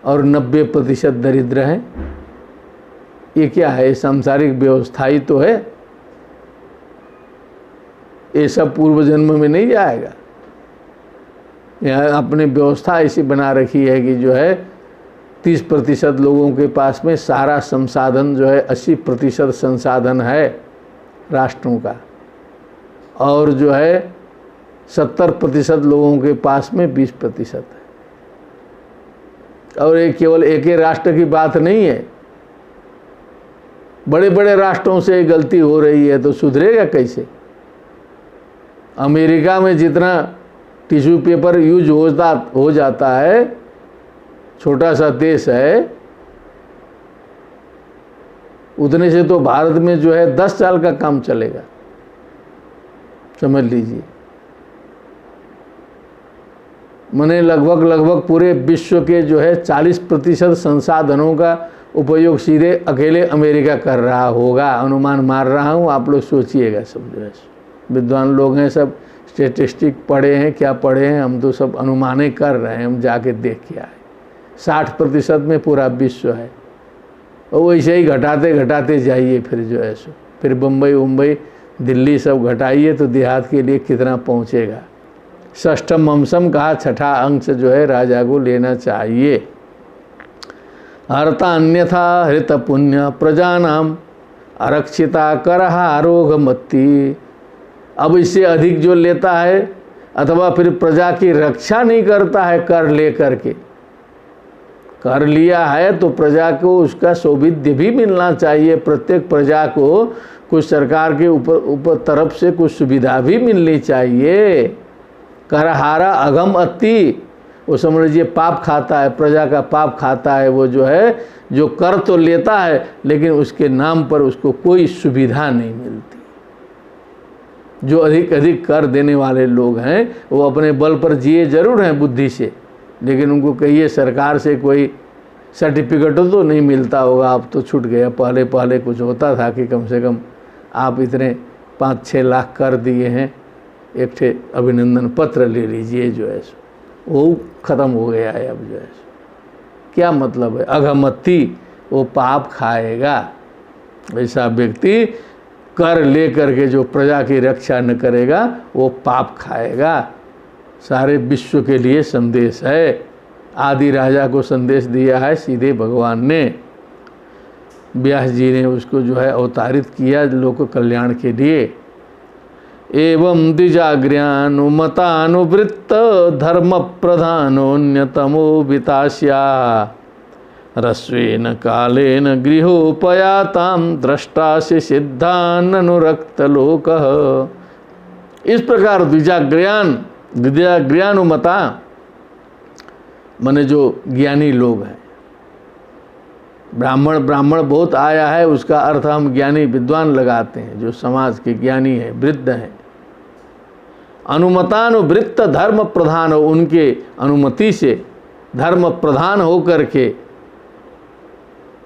और 90% दरिद्र हैं। ये क्या है? सांसारिक व्यवस्था ही तो है। ये सब पूर्व जन्म में नहीं जाएगा। यहाँ अपनी व्यवस्था ऐसी बना रखी है कि जो है 30% लोगों के पास में सारा संसाधन जो है 80% संसाधन है राष्ट्रों का, और जो है 70% लोगों के पास में 20% है। और ये केवल एक ही राष्ट्र की बात नहीं है, बड़े बड़े राष्ट्रों से गलती हो रही है तो सुधरेगा कैसे? अमेरिका में जितना टिश्यू पेपर यूज हो जाता है, छोटा सा देश है, उतने से तो भारत में जो है 10 साल का काम चलेगा, समझ लीजिए। मैंने लगभग पूरे विश्व के जो है 40% संसाधनों का उपयोग सीधे अकेले अमेरिका कर रहा होगा, अनुमान मार रहा हूँ। आप लोग सोचिएगा। सब जो है विद्वान लोग हैं, सब स्टेटिस्टिक पढ़े हैं, क्या पढ़े हैं, हम तो सब अनुमानें कर रहे हैं, हम जाके देख के आए। 60% में पूरा विश्व है, और वैसे ही घटाते घटाते जाइए फिर जो है सो, फिर बम्बई दिल्ली सब घटाइए तो देहात के लिए कितना पहुँचेगा। षष्ठम अंशम कहा, छठा अंश जो है राजा को लेना चाहिए। हरता अन्यथा हृत पुण्य प्रजानाम आरक्षिता करहारोग मत्ती। अब इससे अधिक जो लेता है अथवा फिर प्रजा की रक्षा नहीं करता है कर ले करके, कर लिया है तो प्रजा को उसका सौविध्य भी मिलना चाहिए। प्रत्येक प्रजा को कुछ सरकार के ऊपर तरफ से कुछ सुविधा भी मिलनी चाहिए। करहारा अगम अति, वो समझ लीजिए पाप खाता है, प्रजा का पाप खाता है। वो जो है जो कर तो लेता है लेकिन उसके नाम पर उसको कोई सुविधा नहीं मिलती। जो अधिक कर देने वाले लोग हैं वो अपने बल पर जिए जरूर हैं बुद्धि से, लेकिन उनको कहिए सरकार से कोई सर्टिफिकेट तो नहीं मिलता होगा। अब तो छूट गया, पहले कुछ होता था कि कम से कम आप इतने 5-6 लाख कर दिए हैं, एक ठे अभिनंदन पत्र ले लीजिए, जो है वो ख़त्म हो गया है। अब जो है क्या मतलब है? अघमत्ती, वो पाप खाएगा। ऐसा व्यक्ति कर ले करके जो प्रजा की रक्षा न करेगा वो पाप खाएगा। सारे विश्व के लिए संदेश है। आदि राजा को संदेश दिया है सीधे भगवान ने, व्यास जी ने उसको जो है अवतारित किया लोक कल्याण के लिए। एवं द्विजाग्र्यानुमतानुवृत्त धर्म प्रधानोन्यतमो वितास्या रस्वेन कालेन गृहोपयाताम द्रष्टासि सिद्धाननुरक्त लोकः। इस प्रकार द्विजाग्र्यानुमता माने जो ज्ञानी लोग हैं, ब्राह्मण बहुत आया है, उसका अर्थ हम ज्ञानी विद्वान लगाते हैं, जो समाज के ज्ञानी हैं, वृद्ध हैं। अनुमतानुवृत्त धर्म प्रधान हो, उनके अनुमति से धर्म प्रधान हो करके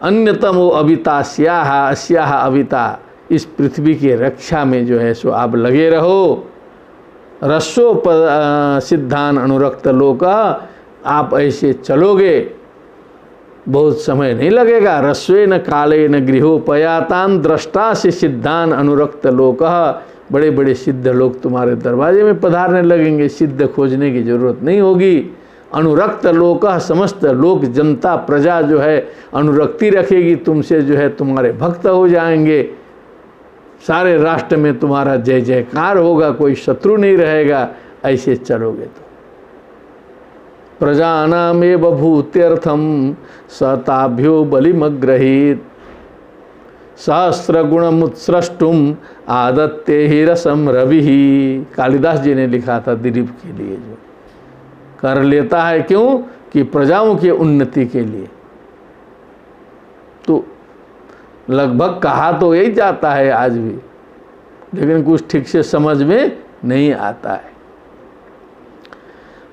अन्यतमो अवितास्याः अस्याः अविता, इस पृथ्वी की रक्षा में जो है सो आप लगे रहो। रस्सो सिद्धान अनुरक्त लोक, आप ऐसे चलोगे बहुत समय नहीं लगेगा। रस्वेन कालेन गृहोपयातान द्रष्टा से सिद्धान अनुरक्त लोक, बड़े बड़े सिद्ध लोग तुम्हारे दरवाजे में पधारने लगेंगे, सिद्ध खोजने की जरूरत नहीं होगी। अनुरक्त लोक, समस्त लोक जनता प्रजा जो है अनुरक्ति रखेगी तुमसे, जो है तुम्हारे भक्त हो जाएंगे। सारे राष्ट्र में तुम्हारा जय जयकार होगा, कोई शत्रु नहीं रहेगा ऐसे चलोगे तो। प्रजानामेव भूत्यर्थम सताभ्यो बलिमग्रहीत सहस्रगुणमुत्सृष्टुम आदत्ते ही रसम रवि। कालिदास जी ने लिखा था दिलीप के लिए, जो कर लेता है क्यों कि प्रजाओं की उन्नति के लिए। तो लगभग कहा तो यही जाता है आज भी, लेकिन कुछ ठीक से समझ में नहीं आता है।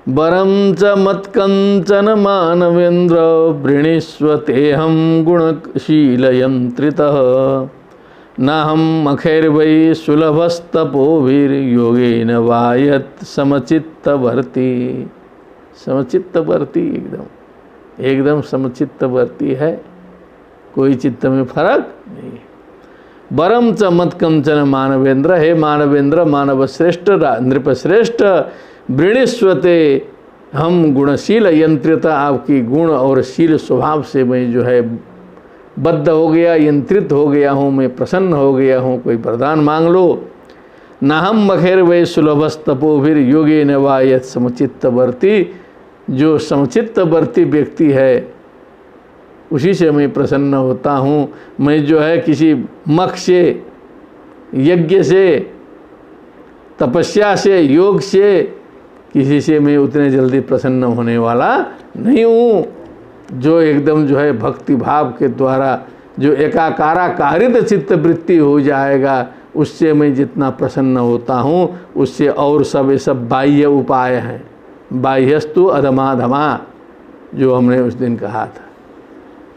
वरम च मत्कंचन मानवेन्द्र वृणीष्वतेऽहं गुणशीलयंत्रितः नाहं अखैर्वै सुलभस्तपोभिर्योगेन वा यत् समचित्तवर्ती। समचित्तवर्ती एकदम समचित्तवर्ती है, कोई चित्त में फर्क नहीं। वरम च मत्कंचन मानवेन्द्र, हे मानवेन्द्र मानव श्रेष्ठ नृपश्रेष्ठ, वृणीष्वते हम गुणशील यंत्रिता, आपकी गुण और शील स्वभाव से मैं जो है बद्ध हो गया, यंत्रित हो गया हूँ, मैं प्रसन्न हो गया हूँ, कोई वरदान मांग लो। नाहम मखेर वै सुलभस्तपोभिर योगे न वा यत् समचित्तवर्ती, जो समचित्तवर्ती व्यक्ति है उसी से मैं प्रसन्न होता हूँ। मैं जो है किसी मख से, यज्ञ से, तपस्या से, योग से, किसी से मैं उतने जल्दी प्रसन्न होने वाला नहीं हूँ। जो एकदम जो है भक्ति भाव के द्वारा जो एकाकाराकारित चित्त वृत्ति हो जाएगा, उससे मैं जितना प्रसन्न होता हूँ, उससे और सब ये सब बाह्य उपाय हैं। बाह्यस्तु अधमाधमा, जो हमने उस दिन कहा था,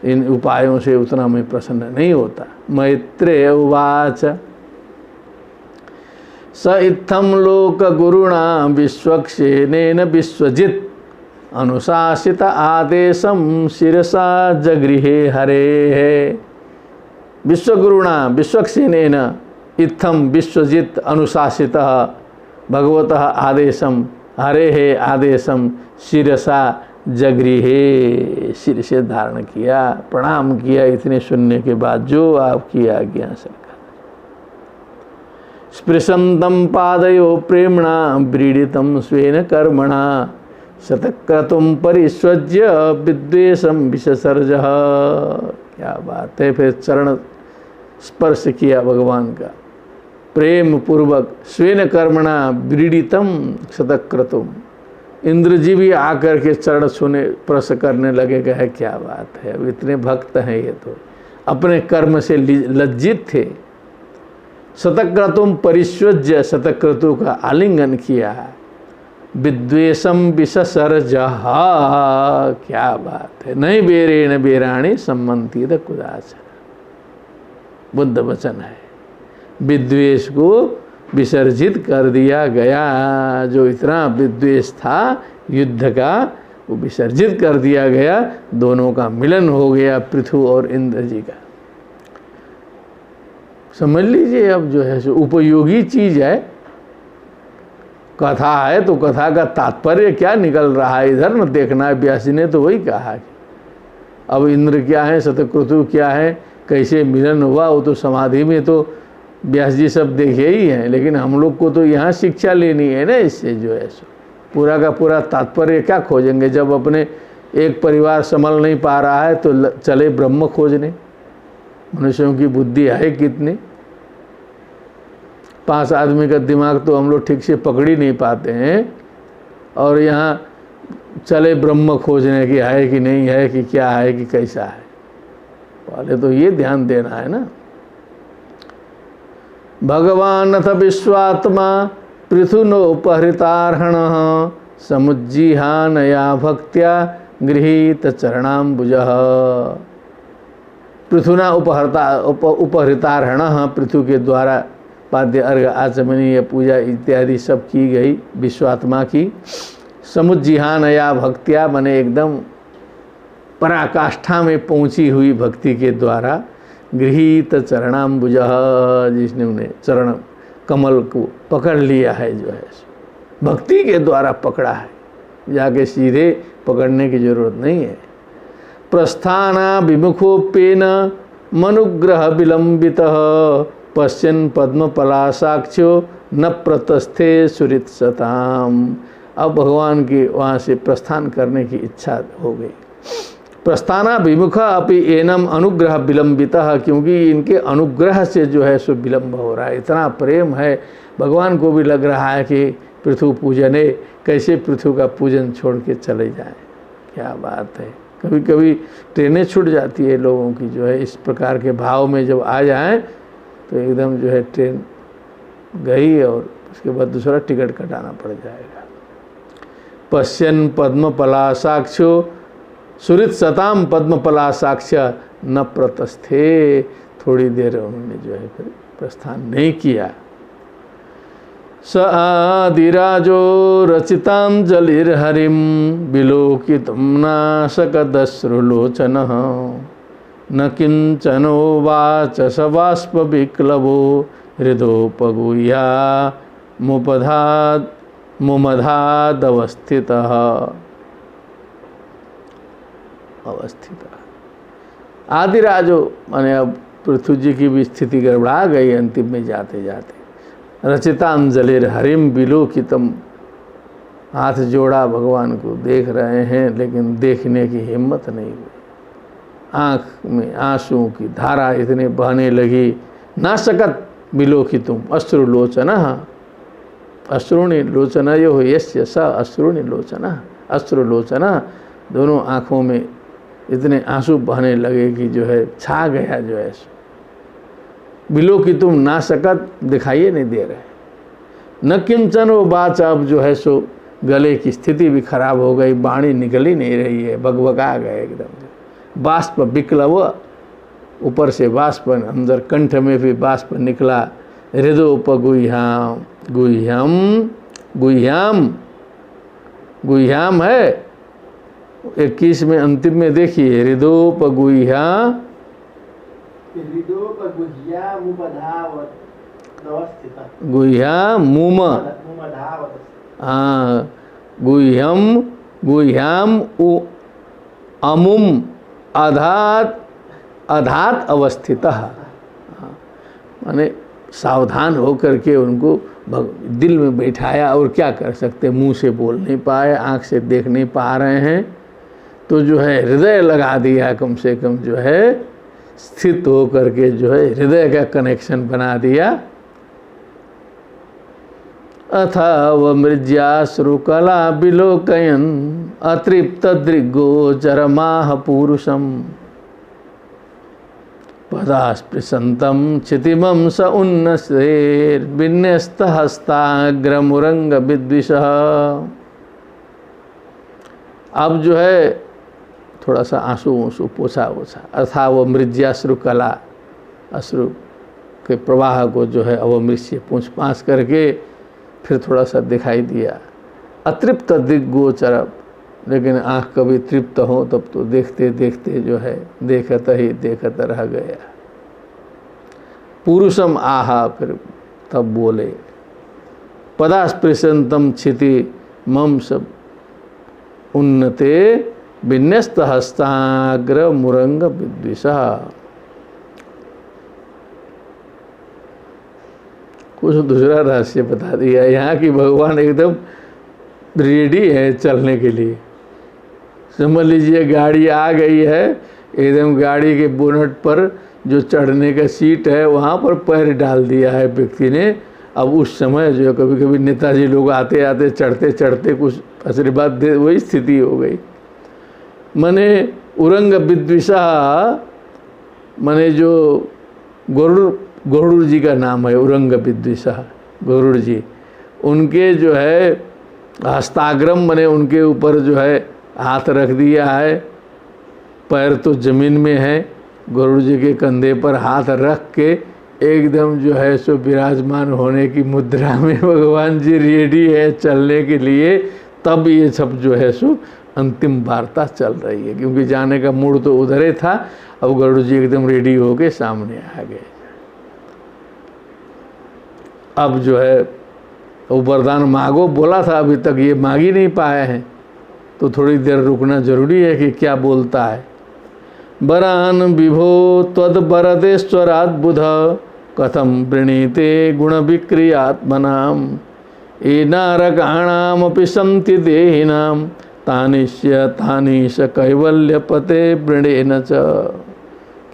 इन उपायों से उतना मैं प्रसन्न नहीं होता। मैत्रेय उवाच स इत्थं लोक गुरुणा विश्वक्षेनेन विश्वजित् अनुशासित आदेशम शिरसा जगृहे हरे। विश्वगुरुणा विश्वक्षेनेन इत्थं विश्वजित् अनुशासित भगवतः आदेशम हरे आदेशम शिरसा जगृहे, सिर से धारण किया, प्रणाम किया। इतने सुनने के बाद जो आपकी आज्ञा सरकार। स्पृशंतम पादयो प्रेमणा व्रीडितम स्वेन कर्मणा शतक्रतुम परिस्वज्य विद्वेषम विससर्जः। क्या बात है। फिर चरण स्पर्श किया भगवान का प्रेम पूर्वक। स्वेन कर्मणा व्रीडितम शतक्रतुम, इंद्र जी भी आकर के चरण छूने स्पर्श करने लगे। कहे क्या बात है, अब इतने भक्त हैं ये तो अपने कर्म से लज्जित थे। शतक्रतुम परिस्वज्य, शतक्रतु का आलिंगन किया। विद्वेषम विससर्जः, क्या बात है। नहीं बेरेण बेराणी सम्मंति कुदाचन, बुद्ध वचन है। विद्वेष को विसर्जित कर दिया गया। जो इतना विद्वेष था युद्ध का, वो विसर्जित कर दिया गया, दोनों का मिलन हो गया पृथु और इंद्र जी का। समझ लीजिए अब जो है सो उपयोगी चीज है, कथा है तो कथा का तात्पर्य क्या निकल रहा है इधर न देखना है। व्यास जी ने तो वही कहा है। अब इंद्र क्या है, शतक्रतु क्या है, कैसे मिलन हुआ, वो तो समाधि में तो व्यास जी सब देखे ही हैं, लेकिन हम लोग को तो यहाँ शिक्षा लेनी है ना इससे जो है सो। पूरा का पूरा तात्पर्य क्या खोजेंगे, जब अपने एक परिवार संभल नहीं पा रहा है तो चले ब्रह्म खोजने। मनुष्यों की बुद्धि है कितनी, 5 आदमी का दिमाग तो हम लोग ठीक से पकड़ ही नहीं पाते हैं, और यहाँ चले ब्रह्म खोजने की है कि नहीं है, कि क्या है कि कैसा है। पहले तो ये ध्यान देना है ना। भगवान अथ विश्वात्मा पृथुनोपहृतार्हण समुज्जिहानया भक्त्या गृहीत चरणाम्बुजः। पृथुना उपहृतार्हण, पृथु के द्वारा पाद्य अर्घ आचमनीय पूजा इत्यादि सब की गई विश्वात्मा की। समुज्जिहानया भक्त्या माने एकदम पराकाष्ठा में पहुंची हुई भक्ति के द्वारा। गृहीत चरणाम्बुज, जिसने उन्हें चरण कमल को पकड़ लिया है, जो है भक्ति के द्वारा पकड़ा है, जाके सीधे पकड़ने की जरूरत नहीं है। प्रस्थाना विमुखोपेन मनुग्रह विलंबितः पश्यन् पद्मपलासाक्षो न प्रतस्थे सुरित सताम। अब भगवान की वहाँ से प्रस्थान करने की इच्छा हो गई। प्रस्थाना विमुखा अपि एनम अनुग्रह विलंबितः, क्योंकि इनके अनुग्रह से जो है सो विलंब हो रहा है। इतना प्रेम है, भगवान को भी लग रहा है कि पृथु पूजने, कैसे पृथु का पूजन छोड़ के चले जाएं। क्या बात है, कभी कभी ट्रेनें छूट जाती है लोगों की, जो है इस प्रकार के भाव में जब आ जाएं तो एकदम जो है ट्रेन गई और उसके बाद दूसरा टिकट कटाना पड़ जाएगा। पश्यन् पद्मपलासाक्षो सुरित सताम पद्मपलासाक्ष न प्रतस्थे। थोड़ी देर उन्होंने जो है फिर प्रस्थान नहीं किया। स आदिराजो रचितांजलिर्हरिं विलोकितुं नाशकदश्रुलोचनः न किंचनोवाच स बाष्पविक्लवो हृदोपगुह्या मुमधादवस्थितः। आदिराजो माने अब पृथु जी की भी स्थिति गड़बड़ा गई अंतिम में जाते जाते। रचितांजलिर हरिम विलोकितम, हाथ जोड़ा भगवान को देख रहे हैं, लेकिन देखने की हिम्मत नहीं हुई। आँख में आंसुओं की धारा इतने बहने लगी। नाशकत विलोकितुम अश्रुलोचना, अश्रुणि लोचना यो यस्य स अश्रुणि लोचना, अश्रुलोचना, दोनों आँखों में इतने आंसू बहने लगे कि जो है छा गया जो है। विलोकितुम नाशकत, दिखाइए नहीं दे रहे। न किंचन वो बात, अब जो है सो गले की स्थिति भी खराब हो गई, वाणी निकल ही नहीं रही है, बकबका गए एकदम। बाष्प विक्लव, ऊपर से बाष्प, अंदर कंठ में भी बाष्प निकला। हृदोपगुह्याम, गुह्यम गुह्याम गुह्याम है 21 में अंतिम में देखिए। हृदोपगुह्या गुह्या मुम, हाँ गुह्यम गुह्याम अमुम अधात अधात अवस्थितः, माने सावधान होकर के उनको दिल में बैठाया। और क्या कर सकते, मुंह से बोल नहीं पाए, आँख से देख नहीं पा रहे हैं, तो जो है हृदय लगा दिया, कम से कम जो है स्थित होकर के जो है हृदय का कनेक्शन बना दिया। अथाव मृज्याश्रुकला विलोकयन् अतृप्त दृग्गोचरमाह पुरुषम पदास्पृशन्तं क्षितिमं स उन्नसेर्विन्यस्तहस्ताग्रमुरंग विद्विषः। अब जो है थोड़ा सा आंसू पोछा ओछा। अथा वो मृज्याश्रु कला, अश्रु के प्रवाह को जो है अवमृत से पूछ पाँच करके फिर थोड़ा सा दिखाई दिया। अतृप्त दिग्गोचर, लेकिन आँख कभी तृप्त हो तब तो देखते देखते जो है देखत ही देखत रह गया। पुरुषम आहा, फिर तब बोले पदास्पृशंतम क्षिति मम सब उन्नते विन्यस्त हस्ताग्र मुरंग विद्विषा। कुछ दूसरा रहस्य बता दिया यहाँ की भगवान एकदम रेडी है चलने के लिए। समझ लीजिए गाड़ी आ गई है, एकदम गाड़ी के बोनट पर जो चढ़ने का सीट है वहाँ पर पैर डाल दिया है व्यक्ति ने। अब उस समय जो कभी कभी नेताजी लोग आते आते चढ़ते चढ़ते कुछ आशीर्वाद दे, वही स्थिति हो गई। मने उरंग विद्विषा, मने जो गरुड़ जी का नाम है उरंग विद्विषा, गरुड़ जी, उनके जो है हस्ताग्रम मने उनके ऊपर जो है हाथ रख दिया है, पैर तो जमीन में है, गरुड़ जी के कंधे पर हाथ रख के एकदम जो है सो विराजमान होने की मुद्रा में भगवान जी रेडी है चलने के लिए। तब ये सब जो है सो अंतिम वार्ता चल रही है, क्योंकि जाने का मूड तो उधर ही था। अब गरुड़ जी एकदम रेडी होके सामने आ गए। अब जो है वो वरदान मांगो बोला था, अभी तक ये मांग ही नहीं पाए हैं, तो थोड़ी देर रुकना जरूरी है कि क्या बोलता है। वरान विभो त्वद वरदेश्वरात् बुध कथम वृणीते गुण विक्रियात्मनाम ये नारकाणामपि सन्ति देहिनाम तानिश्य तानीश कैवल्य पते वृणेन च।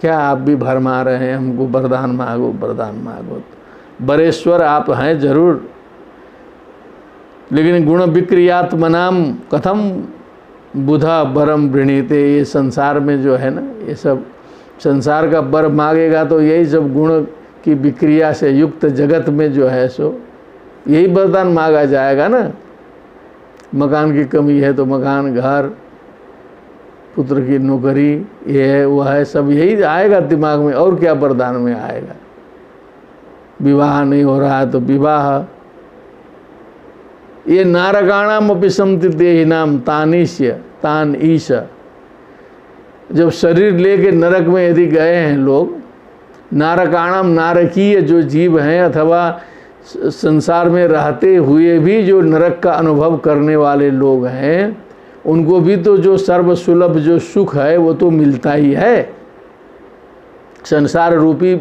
क्या आप भी भरमा रहे हैं हमको वरदान मांगो वरदान मांगो। बरेश्वर आप हैं जरूर, लेकिन गुण विक्रियात्मनाम कथम बुधा बरम वृणीते। ये संसार में जो है ना, ये सब संसार का बर मांगेगा तो यही सब गुण की विक्रिया से युक्त जगत में जो है सो यही वरदान मांगा जाएगा ना। मकान की कमी है तो मकान, घर, पुत्र की नौकरी, ये है वो है, सब यही आएगा दिमाग में। और क्या वरदान में आएगा। विवाह नहीं हो रहा है तो विवाह। ये नारकाणाम अपि सन्ति देहिनाम तानिश्य तान ईश। जब शरीर लेके नरक में यदि गए हैं लोग, नारकाणाम नारकीय जो जीव हैं अथवा संसार में रहते हुए भी जो नरक का अनुभव करने वाले लोग हैं, उनको भी तो जो सर्वसुलभ जो सुख है वो तो मिलता ही है। संसार रूपी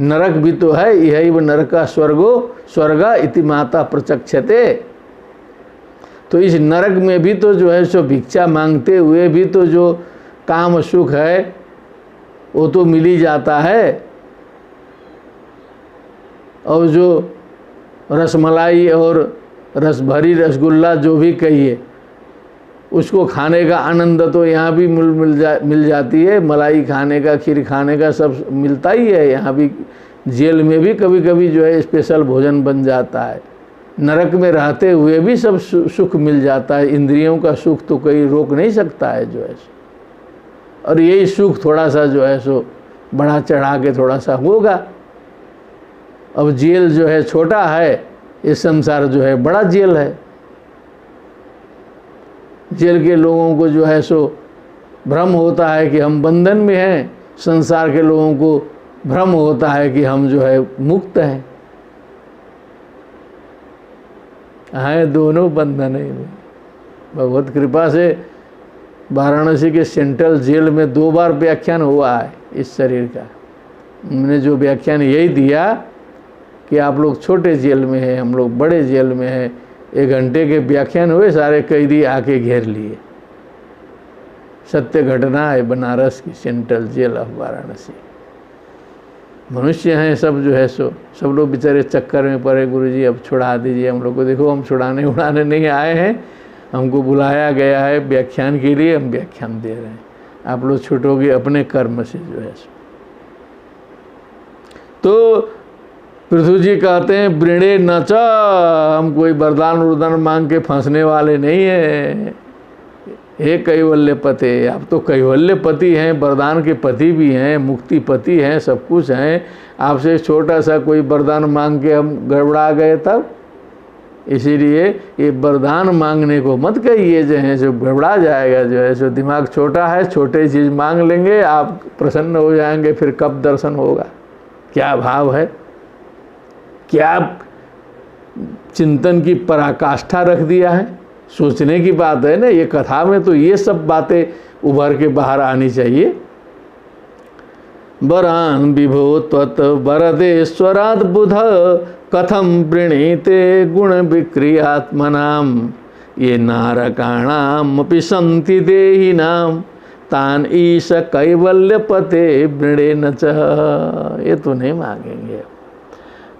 नरक भी तो है, यही नरक स्वर्गो स्वर्ग इति माता प्रचक्षते। तो इस नरक में भी तो जो है सो भिक्षा मांगते हुए भी तो जो काम सुख है वो तो मिल ही जाता है। और जो रसमलाई और रस भरी रसगुल्ला जो भी कहिए, उसको खाने का आनंद तो यहाँ भी मिल जाती है। मलाई खाने का, खीर खाने का सब मिलता ही है। यहाँ भी जेल में भी कभी कभी जो है स्पेशल भोजन बन जाता है। नरक में रहते हुए भी सब सुख मिल जाता है। इंद्रियों का सुख तो कोई रोक नहीं सकता है जो है। और यही सुख थोड़ा सा जो है सो बढ़ा चढ़ा के थोड़ा सा होगा। अब जेल जो है छोटा है, ये संसार जो है बड़ा जेल है। जेल के लोगों को जो है सो भ्रम होता है कि हम बंधन में हैं, संसार के लोगों को भ्रम होता है कि हम जो है मुक्त हैं। दोनों बंधन है। भगवत कृपा से वाराणसी के सेंट्रल जेल में 2 बार व्याख्यान हुआ है इस शरीर का। मैंने जो व्याख्यान यही दिया कि आप लोग छोटे जेल में हैं, हम लोग बड़े जेल में हैं। 1 घंटे के व्याख्यान हुए, सारे कैदी आके घेर लिए। सत्य घटना है बनारस की सेंट्रल जेल ऑफ वाराणसी। मनुष्य हैं सब जो है सो, सब लोग बेचारे चक्कर में पड़े, गुरुजी अब छुड़ा दीजिए हम लोग को। देखो हम छुड़ाने उड़ाने नहीं आए हैं, हमको बुलाया गया है व्याख्यान के लिए, हम व्याख्यान दे रहे हैं। आप लोग छूटोगे अपने कर्म से जो है सो। तो पृथ्वी जी कहते हैं वृणे न च, हम कोई वरदान वरदान मांग के फंसने वाले नहीं है। हे कैवल्य पते, आप तो कैवल्य पति हैं, वरदान के पति भी हैं, मुक्ति पति हैं, सब कुछ हैं। आपसे छोटा सा कोई वरदान मांग के हम गड़बड़ा गए तब इसीलिए ये वरदान मांगने को मत कहिए, जो है सो गड़बड़ा जाएगा, जो है सो दिमाग छोटा है, छोटे चीज़ मांग लेंगे, आप प्रसन्न हो जाएंगे, फिर कब दर्शन होगा। क्या भाव है, क्या चिंतन की पराकाष्ठा रख दिया है, सोचने की बात है ना। ये कथा में तो ये सब बातें उभर के बाहर आनी चाहिए। वरान विभो त्वत् वरदेश्वरात् बुध कथम प्रणीते गुण विक्रियात्मनाम ये नारकाणाम अपि सन्ति देहिनाम तान ईश कैवल्यपते वृणे न च। ये तो नहीं मांगेंगे।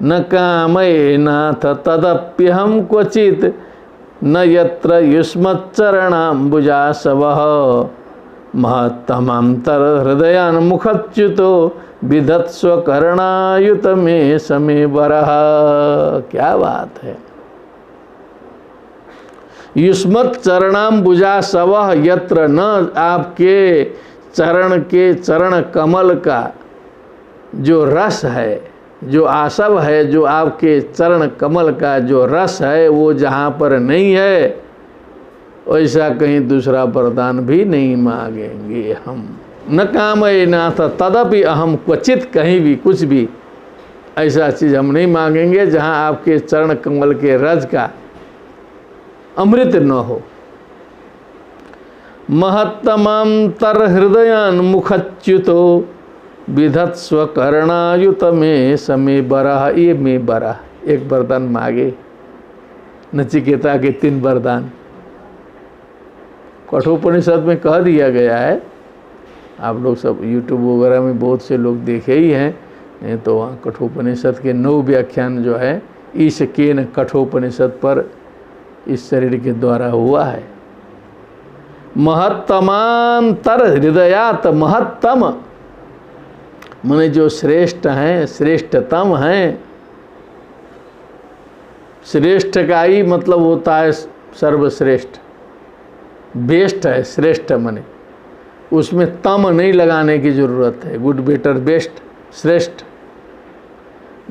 न कामये नाथ तदप्यहम क्वचित न यत्र युष्मच्चरणाम्बुजासवः महत्तमांतर हृदयान मुखच्युतो विधत्स्व करणायुत में समे बरह। क्या बात है। युष्मत् चरणाम्बुजासवः यत्र न, आपके चरण कमल का जो रस है, जो आसव है, जो आपके चरण कमल का जो रस है, वो जहाँ पर नहीं है, वैसा कहीं दूसरा वरदान भी नहीं मांगेंगे हम। न कामये नाथ तदपि अहम क्वचित, कहीं भी कुछ भी ऐसा चीज़ हम नहीं मांगेंगे जहाँ आपके चरण कमल के रस का अमृत न हो। महत्तमांतर हृदयान मुखच्युतो विधत्स्व करणायुत में समे बरह। ये में बरह एक वरदान मांगे। नचिकेता के 3 वरदान कठोपनिषद में कह दिया गया है। आप लोग सब यूट्यूब वगैरह में बहुत से लोग देखे ही हैं, तो वहाँ कठोपनिषद के 9 व्याख्यान जो है ईश केन कठोपनिषद पर इस शरीर के द्वारा हुआ है। महत्तमांतर हृदयात, महत्तम माने जो श्रेष्ठ हैं, श्रेष्ठतम हैं। श्रेष्ठ का ही मतलब होता है सर्वश्रेष्ठ, बेस्ट है श्रेष्ठ माने, उसमें तम नहीं लगाने की ज़रूरत है। गुड, बेटर, बेस्ट, श्रेष्ठ,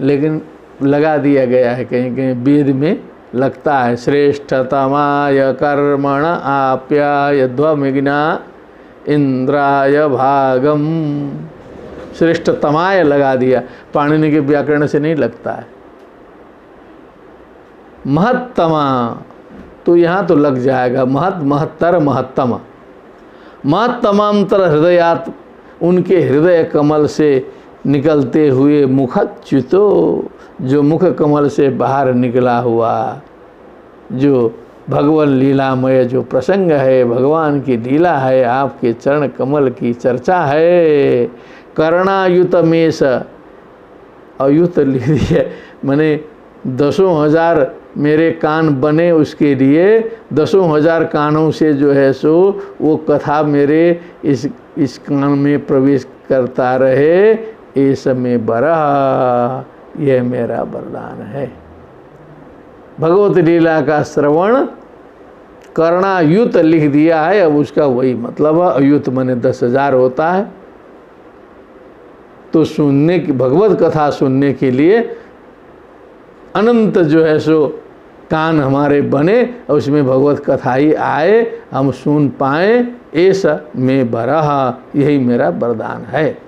लेकिन लगा दिया गया है कहीं कहीं वेद में लगता है श्रेष्ठतमाय कर्मण आप्याय ध्वमिग्ना इंद्राय भागम। श्रेष्ठतमाय लगा दिया, पाणिनि के व्याकरण से नहीं लगता है। महत्तमा तो यहाँ तो लग जाएगा, महत्तर महत्तम। महत्तमांतर हृदयात, उनके हृदय कमल से निकलते हुए मुखच्युतो, जो मुख कमल से बाहर निकला हुआ जो भगवान लीलामय जो प्रसंग है, भगवान की लीला है, आपके चरण कमल की चर्चा है। करणायुत मेष, अयुत लिख दिया मैंने 10,000 मेरे कान बने, उसके लिए 10,000 कानों से जो है सो वो कथा मेरे इस कान में प्रवेश करता रहे। ये समय बरह, यह मेरा वरदान है। भगवत लीला का श्रवण करणायुत लिख दिया है, अब उसका वही मतलब है। अयुत माने 10,000 होता है। तो सुनने की, भगवत कथा सुनने के लिए अनंत जो है सो कान हमारे बने और उसमें भगवत कथा ही आए, हम सुन पाएँ। ऐसा में बरह, यही मेरा वरदान है।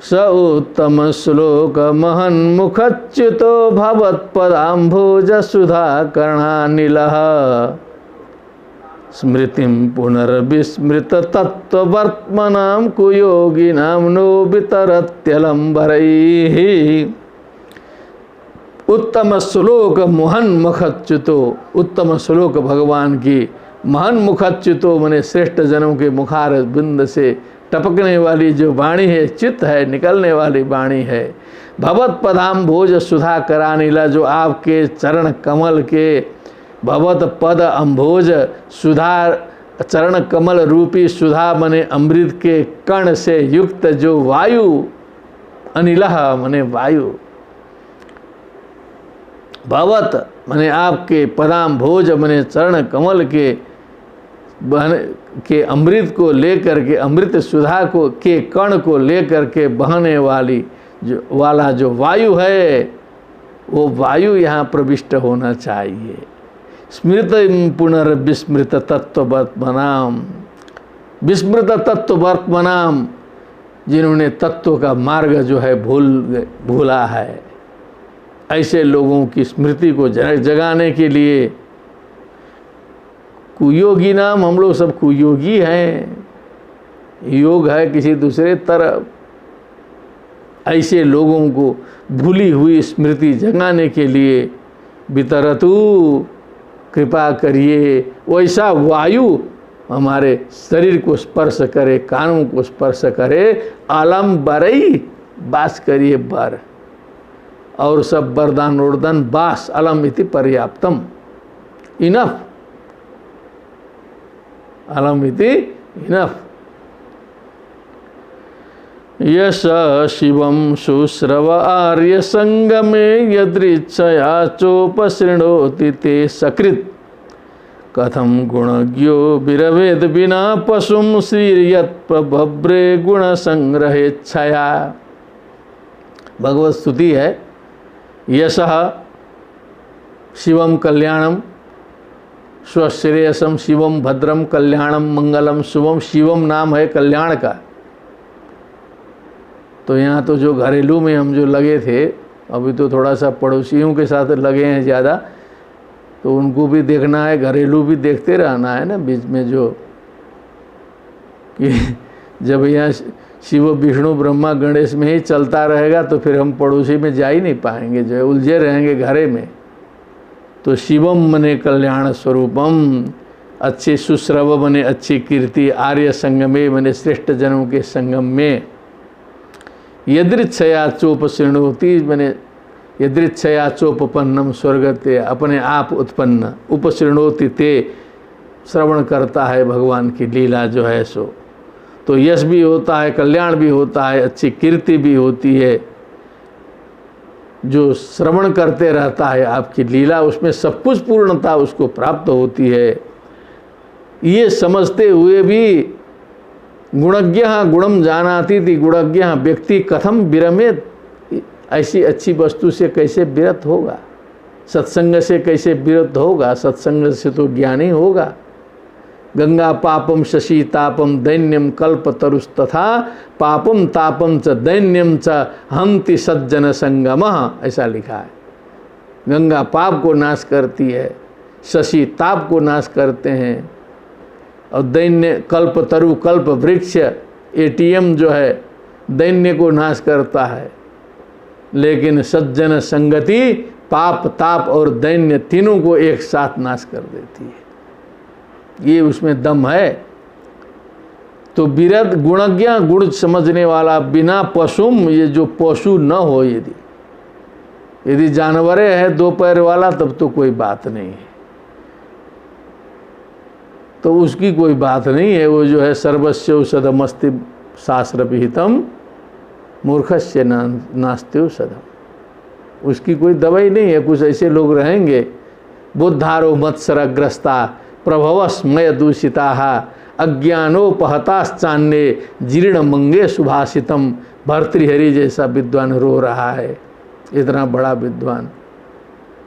स उत्तम श्लोक महन मुखच्युतो भवत्पदाम्भोज सुधा कर्णानिलः स्मृतिं पुनर्विस्मृत तत्त्ववर्त्मनां कुयोगिनां नो वितरत्यलंबरैः। उत्तम श्लोक महन मुखच्युतो, उत्तम श्लोक भगवान की महन मुखच्युतो माने श्रेष्ठ जनों के मुखार बिंद से टपकने वाली जो वाणी है, चित्त है, निकलने वाली वाणी है। भवत पदाम भोज सुधा करानीला, जो आपके चरण कमल के भवत पद अम्भोज सुधा, चरण कमल रूपी सुधा मने अमृत के कण से युक्त जो वायु, अनिलह मने वायु, भवत मने आपके पदाम भोज मने चरण कमल के अमृत को लेकर के, अमृत सुधा को के कण को लेकर के बहने वाली जो वाला जो वायु है, वो वायु यहाँ प्रविष्ट होना चाहिए। स्मृत पुनर्विस्मृत तत्ववर्त्मनाम, विस्मृत तत्ववर्त्मनाम, जिन्होंने तत्व का मार्ग जो है भूला है, ऐसे लोगों की स्मृति को जगाने के लिए कुयोगी नाम, हम लोग सब कुयोगी हैं, योग है किसी दूसरे तरफ। ऐसे लोगों को भूली हुई स्मृति जगाने के लिए वितरतु, कृपा करिए, वैसा वायु हमारे शरीर को स्पर्श करे, कानों को स्पर्श करे, आलम बरई, बास करिए बर, और सब वरदान वरदान बास, अलम इति पर्याप्तम, इनफ, अलम इति इनफ। यश शिवम शुश्रव आर्य संगमे यदृच्छया चोपसृणोति ते सकृत, कथम गुणज्ञो विरवेद बिना पशुम श्रीयत प्रभव्रे गुण संग्रहेच्छया। भगवत स्तुति है। यशः शिवम कल्याणम, स्वश्रेयसम शिवम भद्रम कल्याणम मंगलम शुभम। शिवम नाम है कल्याण का। तो यहाँ तो जो घरेलू में हम जो लगे थे, अभी तो थोड़ा सा पड़ोसियों के साथ लगे हैं ज़्यादा, तो उनको भी देखना है, घरेलू भी देखते रहना है ना बीच में, जो कि जब यहाँ शिव विष्णु ब्रह्मा गणेश में ही चलता रहेगा तो फिर हम पड़ोसी में जा ही नहीं पाएंगे, जो है उलझे रहेंगे घरे में। तो शिवम मने कल्याण स्वरूपम, अच्छे सुश्रव मने अच्छी कीर्ति, आर्य संगमे मने श्रेष्ठ जनों के संगम में, यदृच्छया चोपसृणोति मने यदृच्छया चोपपन्नम स्वर्गते, अपने आप उत्पन्न, उपसृणोति ते, श्रवण करता है भगवान की लीला जो है सो। तो यश भी होता है, कल्याण भी होता है, अच्छी कीर्ति भी होती है। जो श्रवण करते रहता है आपकी लीला, उसमें सब कुछ पूर्णता उसको प्राप्त होती है। ये समझते हुए भी गुणज्ञ गुणम जानाति थी, गुणज्ञ व्यक्ति कथम विरमेत, ऐसी अच्छी वस्तु से कैसे विरत होगा, सत्संग से कैसे विरत होगा, सत्संग से तो ज्ञानी होगा। गंगा पापम शशि तापम दैन्यम कल्प तरुस तथा पापम तापम च दैन्यम च हंति सज्जन संगमः, ऐसा लिखा है। गंगा पाप को नाश करती है, शशि ताप को नाश करते हैं, और दैन्य कल्प तरु, कल्प वृक्ष एटीएम जो है दैन्य को नाश करता है। लेकिन सज्जन संगति पाप ताप और दैन्य तीनों को एक साथ नाश कर देती है, ये उसमें दम है। तो विरत गुणज्ञ, गुण समझने वाला, बिना पशुम, ये जो पशु न हो, यदि जानवरे है दो पैर वाला तब तो कोई बात नहीं है, तो उसकी कोई बात नहीं है। वो जो है सर्वस्य औषधमस्ति शास्त्र विहितम मूर्खस्य नास्ति औषधम, उसकी कोई दवाई नहीं है। कुछ ऐसे लोग रहेंगे, बुद्धारो मत्सरग्रस्ता प्रभवस्मय दूषिता अज्ञानोपहताश्चान्य जीर्ण मंगे सुभाषितम। भर्तृहरि जैसा विद्वान रो रहा है, इतना बड़ा विद्वान।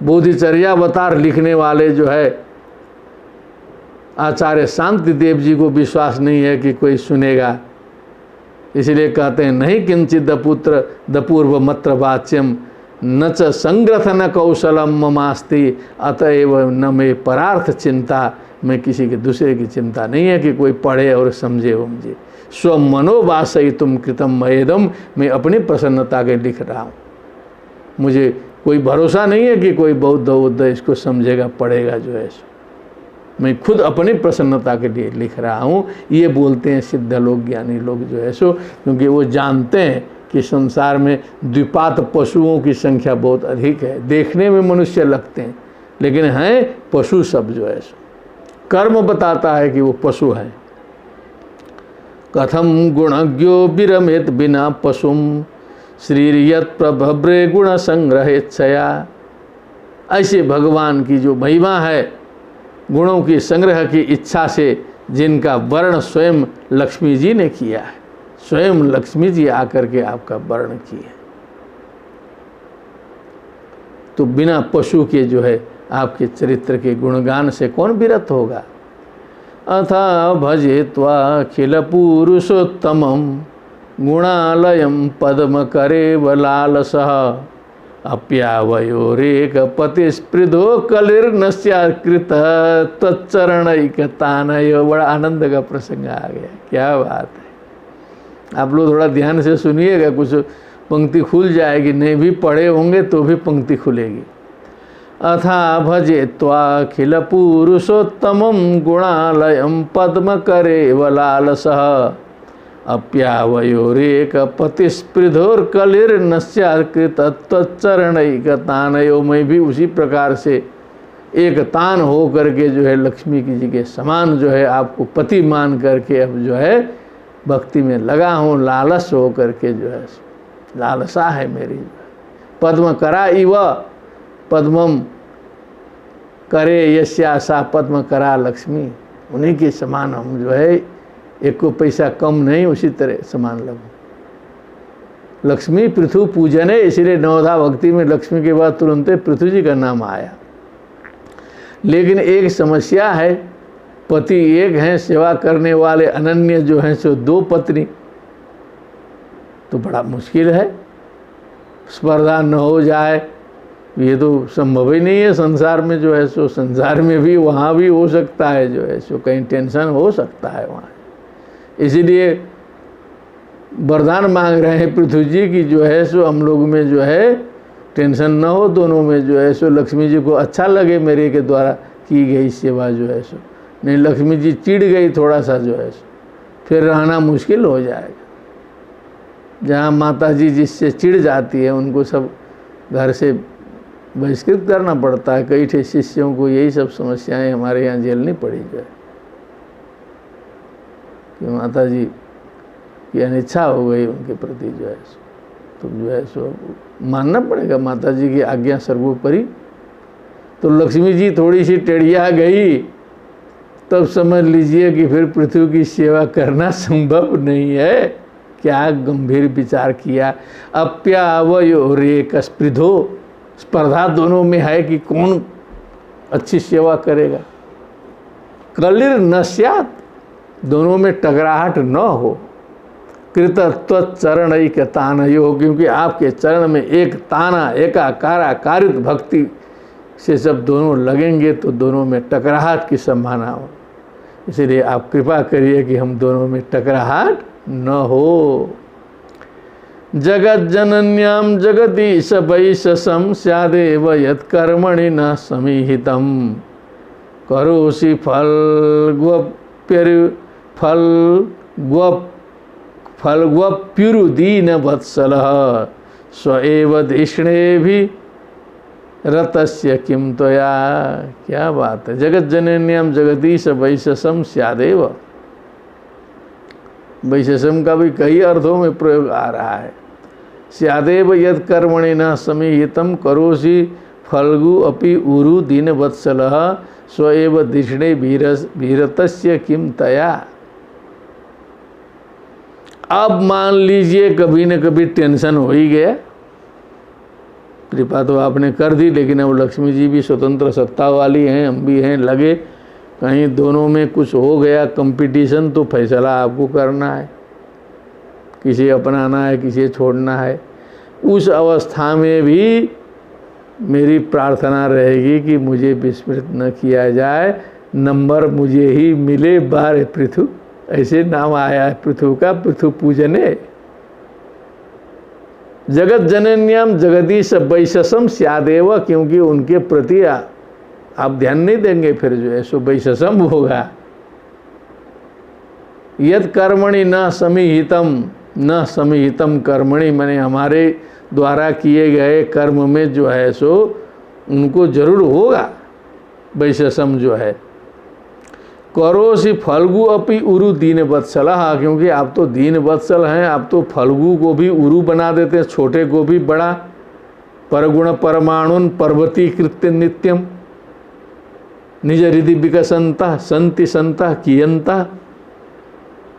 बोधिचर्यावतार लिखने वाले जो है आचार्य शांति देव जी को विश्वास नहीं है कि कोई सुनेगा, इसलिए कहते हैं नहीं किंचित दपुत्र दपूर्व मत्र वाच्यम न च संग्रथन कौशलम ममास्ति अतएव न मे परार्थ चिंता। मैं किसी के दूसरे की चिंता नहीं है कि कोई पढ़े और समझे उमझे। स्व मनोवासयितुम कृतम मयेदम, मैं अपनी प्रसन्नता के लिख रहा हूँ। मुझे कोई भरोसा नहीं है कि कोई बौद्ध उद्ध इसको समझेगा पढ़ेगा जो है सो। मैं खुद अपनी प्रसन्नता के लिए लिख रहा हूँ। ये बोलते हैं सिद्ध लोग, ज्ञानी लोग जो है सो, क्योंकि वो जानते हैं कि संसार में द्विपात पशुओं की संख्या बहुत अधिक है। देखने में मनुष्य लगते हैं लेकिन हैं पशु सब जो है सो। कर्म बताता है कि वो पशु हैं। कथम गुणज्ञो विरमेत बिना पशुम श्रीयत प्रभव्रे गुण संग्रहेच्छया। ऐसे भगवान की जो महिमा है, गुणों की संग्रह की इच्छा से, जिनका वर्ण स्वयं लक्ष्मी जी ने किया है। स्वयं लक्ष्मी जी आकर के आपका वर्ण किए। तो बिना पशु के जो है आपके चरित्र के गुणगान से कौन विरत होगा। अथा भजेत्वा अखिल पुरुषोत्तमं गुणालयं पद्म करेव लालसः अप्यावयोरेक पतिस्पृधो कलिर्नस्याकृत तच्चरणैकतानयो। बड़ा आनंद का प्रसंग आ गया, क्या बात है। आप लोग थोड़ा ध्यान से सुनिएगा, कुछ पंक्ति खुल जाएगी, नहीं भी पढ़े होंगे तो भी पंक्ति खुलेगी। अथा भजे त्वाखिल पुरुषोत्तमं गुणालयं पद्म करेव लालसः अप्यावयोरेक पतिस्पृधोर्कलिर्नस्याकृत तच्चरणैकतानयो। मैं भी उसी प्रकार से एक तान हो करके जो है लक्ष्मी जी के समान जो है आपको पति मान करके अब जो है भक्ति में लगा हूँ, लालस हो करके जो है लालसा है मेरी। पद्म करा इव पद्मम करे यस्या सा पद्म करा लक्ष्मी, उन्हीं के समान हम जो है एक को पैसा कम नहीं, उसी तरह समान लगो। लक्ष्मी पृथु पूजन है, इसीलिए नवधा भक्ति में लक्ष्मी के बाद तुरंत पृथु जी का नाम आया। लेकिन एक समस्या है, पति एक हैं, सेवा करने वाले अनन्य जो हैं सो दो पत्नी, तो बड़ा मुश्किल है। स्पर्धा न हो जाए ये तो संभव ही नहीं है संसार में जो है सो। संसार में भी वहाँ भी हो सकता है जो है सो, कहीं टेंशन हो सकता है वहाँ। इसीलिए वरदान मांग रहे हैं पृथ्वी जी की जो है सो हम लोग में जो है टेंशन न हो, दोनों में जो है सो लक्ष्मी जी को अच्छा लगे मेरे के द्वारा की गई सेवा जो है सो। नहीं लक्ष्मी जी चिढ़ गई थोड़ा सा जो है सो, फिर रहना मुश्किल हो जाएगा। जहाँ माता जी जिससे चिढ़ जाती है उनको सब घर से बहिष्कृत करना पड़ता है। कई ठे शिष्यों को यही सब समस्याएं हमारे यहाँ झेलनी पड़ी जो है कि माता जी की अनिच्छा हो गई उनके प्रति जो है सो, तो जो है सो मानना पड़ेगा माता जी की आज्ञा सर्वोपरि। तो लक्ष्मी जी थोड़ी सी टेढ़िया गई, तब समझ लीजिए कि फिर पृथ्वी की सेवा करना संभव नहीं है। क्या गंभीर विचार किया। अप्यावयोरेक स्पृधो, स्पर्धा दोनों में है कि कौन अच्छी सेवा करेगा। कलिर न स्यात्, दोनों में टकराहट न हो। कृतत्व चरणैक तानयो, क्योंकि आपके चरण में एक ताना एकाकारा कारित भक्ति से जब दोनों लगेंगे तो दोनों में टकराहट की संभावना हो। इसलिए आप कृपा करिए कि हम दोनों में टकराहट न हो। जगत जनन्याम जगदीश वैशसम स्यादेव यत्कर्मणि न समीहितम करोषि फलग्वप्युरुदीन वत्सलः स्वएव धिष्णे भी रतस्य किम त्वया। क्या बात है। जगत जनन्याम जगदीश वैशसम स्यादेव, वैशसम का भी कई अर्थों में प्रयोग आ रहा है। स्यादेव यद कर्मणि न समीहितम करोषि फल्गु अपि उरु दीन वत्सलः स्वएव धिष्णे भीरतस्य किम तया। अब मान लीजिए कभी न कभी टेंशन हो ही गया। कृपा तो आपने कर दी, लेकिन अब लक्ष्मी जी भी स्वतंत्र सत्ता वाली हैं, हम भी हैं, लगे कहीं दोनों में कुछ हो गया कंपटीशन, तो फैसला आपको करना है, किसे अपनाना है किसे छोड़ना है। उस अवस्था में भी मेरी प्रार्थना रहेगी कि मुझे विस्मृत न किया जाए, नंबर मुझे ही मिले बार पृथु, ऐसे नाम आया है पृथु का, पृथु पूजने। जगत जनन्याम जगदीश वैशसम स्यादेव, क्योंकि उनके प्रति आप ध्यान नहीं देंगे फिर जो है सो वैशसम होगा। यद कर्मणि न समीहितम, न समीहितम कर्मणि, मैंने हमारे द्वारा किए गए कर्म में जो है सो उनको जरूर होगा वैशसम जो है। करोषि फल्गु अपि उरु दीन वत्सलः, क्योंकि आप तो दीन वत्सल हैं, आप तो फल्गु को भी उरु बना देते हैं, छोटे को भी बड़ा। परगुण परमाणुन पर्वती कृत्य नित्यम निज हृदय विकसंता संति संता कियंता।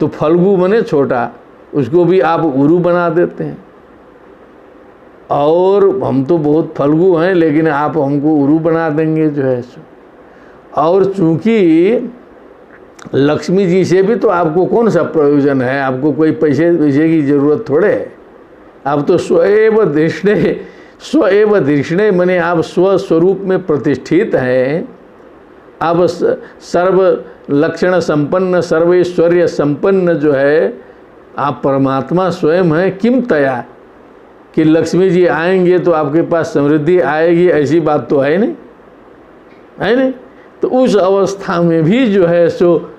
तो फल्गु बने छोटा, उसको भी आप उरु बना देते हैं। और हम तो बहुत फल्गु हैं, लेकिन आप हमको उरू बना देंगे जो है सो। और चूंकि लक्ष्मी जी से भी तो आपको कौन सा प्रयोजन है, आपको कोई पैसे की जरूरत थोड़े है। आप तो स्वएव दृष्णे माने आप स्वस्वरूप में प्रतिष्ठित हैं। आप सर्व लक्षण संपन्न, सर्वैश्वर्य संपन्न जो है आप परमात्मा स्वयं हैं। किम तया कि लक्ष्मी जी आएंगे तो आपके पास समृद्धि आएगी, ऐसी बात तो है नहीं, है नहीं। तो उस अवस्था में भी जो है सो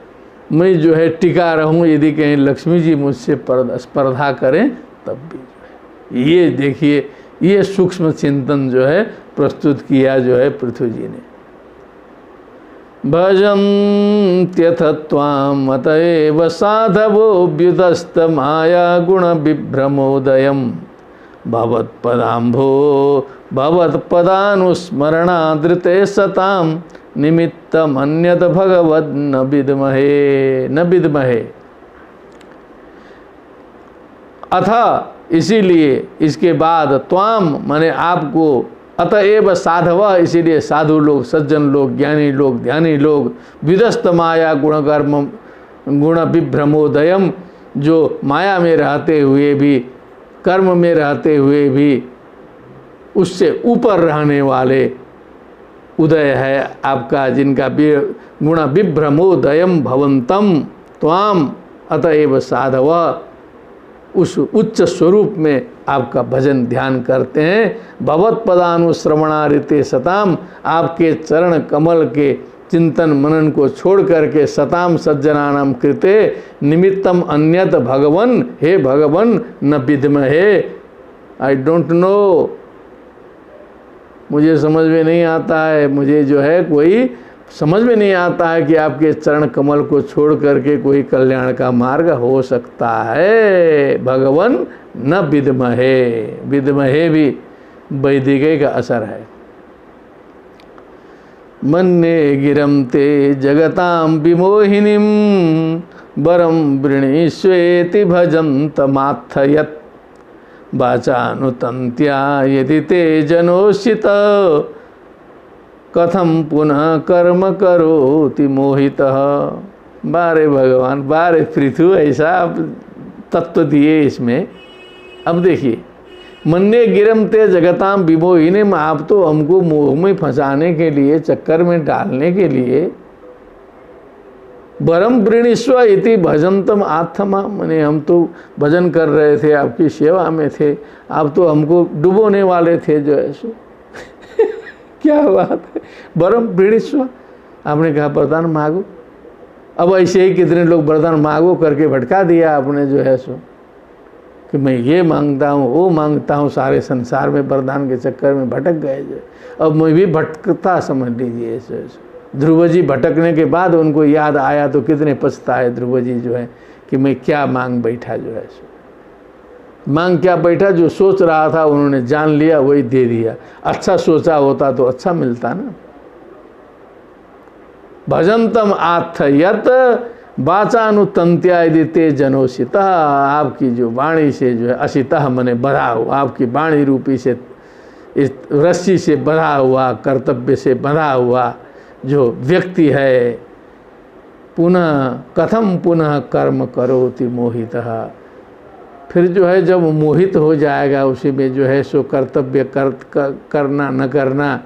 मैं जो है टिका रहूं, यदि कहीं लक्ष्मी जी मुझसे स्पर्धा करें तब भी जो है। ये देखिए, ये सूक्ष्म चिंतन जो है प्रस्तुत किया जो है पृथ्वी जी ने। भजन्त्यथ त्वाम अतएव साधवोऽभ्युदस्त माया गुण विभ्रमोदयम् भवत्पदाम्भो भवत्पदानुस्मरणादृते सताम निमित्तम अन्यत भगवद न विद्महे। अथ इसीलिए इसके बाद त्वाम माने आपको, अतएव साधव इसीलिए साधु लोग, सज्जन लोग, ज्ञानी लोग, ध्यानी लोग, विदस्त माया गुण विभ्रमोदयम, जो माया में रहते हुए भी, कर्म में रहते हुए भी उससे ऊपर रहने वाले उदय है आपका, जिनका गुण विभ्रमोदयम भवंतम त्वाम अतएव साधव, उस उच्च स्वरूप में आपका भजन ध्यान करते हैं। भगवत पदानुश्रवणारिते सताम, आपके चरण कमल के चिंतन मनन को छोड़ करके सताम सज्जनानाम कृते निमित्तम अन्यत भगवन, हे भगवन न विद्महे, आई डोंट नो, मुझे समझ में नहीं आता है, मुझे जो है कोई समझ में नहीं आता है कि आपके चरण कमल को छोड़ करके कोई कल्याण का मार्ग हो सकता है। भगवन न विद्महे, विद्महे भी वैदिके का असर है। मन्ये गिरम ते जगतां विमोहिनीं वरं वृणीष्वेति भजन्तमात्थयत् वाचानुतन्त्या यदि ते जनोषित कथम पुनः कर्म करोति मोहितः। बारे भगवान, बारे पृथु, ऐसा आप तत्व दिए इसमें। अब देखिए, मन्ये गिरम ते जगताम विमोहिने, आप तो हमको मोह में फंसाने के लिए, चक्कर में डालने के लिए, वरम वृणीष्व इति भजन्तम आत्मा, माने हम तो भजन कर रहे थे, आपकी सेवा में थे, आप तो हमको डुबोने वाले थे जो ऐसे। क्या बात है, वरम वृणीष्व, आपने कहा वरदान मांगो। अब ऐसे ही कितने लोग वरदान मांगो करके भटका दिया आपने जो है सो, कि मैं ये मांगता हूँ, वो मांगता हूँ, सारे संसार में वरदान के चक्कर में भटक गए जो। अब मैं भी भटकता समझ लीजिए ऐसे। ध्रुव जी भटकने के बाद उनको याद आया तो कितने पछताए ध्रुव जी जो है कि मैं क्या मांग बैठा जो है सो। मांग क्या बैठा, जो सोच रहा था उन्होंने जान लिया, वही दे दिया। अच्छा सोचा होता तो अच्छा मिलता ना। भजन्तम आत्थयत वाचानुतंत्या यदि ते जनोषित, आपकी जो वाणी से जो है, अशितः मने बधा हुआ, आपकी वाणी रूपी से, इस रस्सी से बधा हुआ, कर्तव्य से बधा हुआ जो व्यक्ति है, पुनः कथम पुनः कर्म करोति मोहितः, फिर जो है जब मोहित हो जाएगा उसी में जो है सो कर्तव्य करना न करना,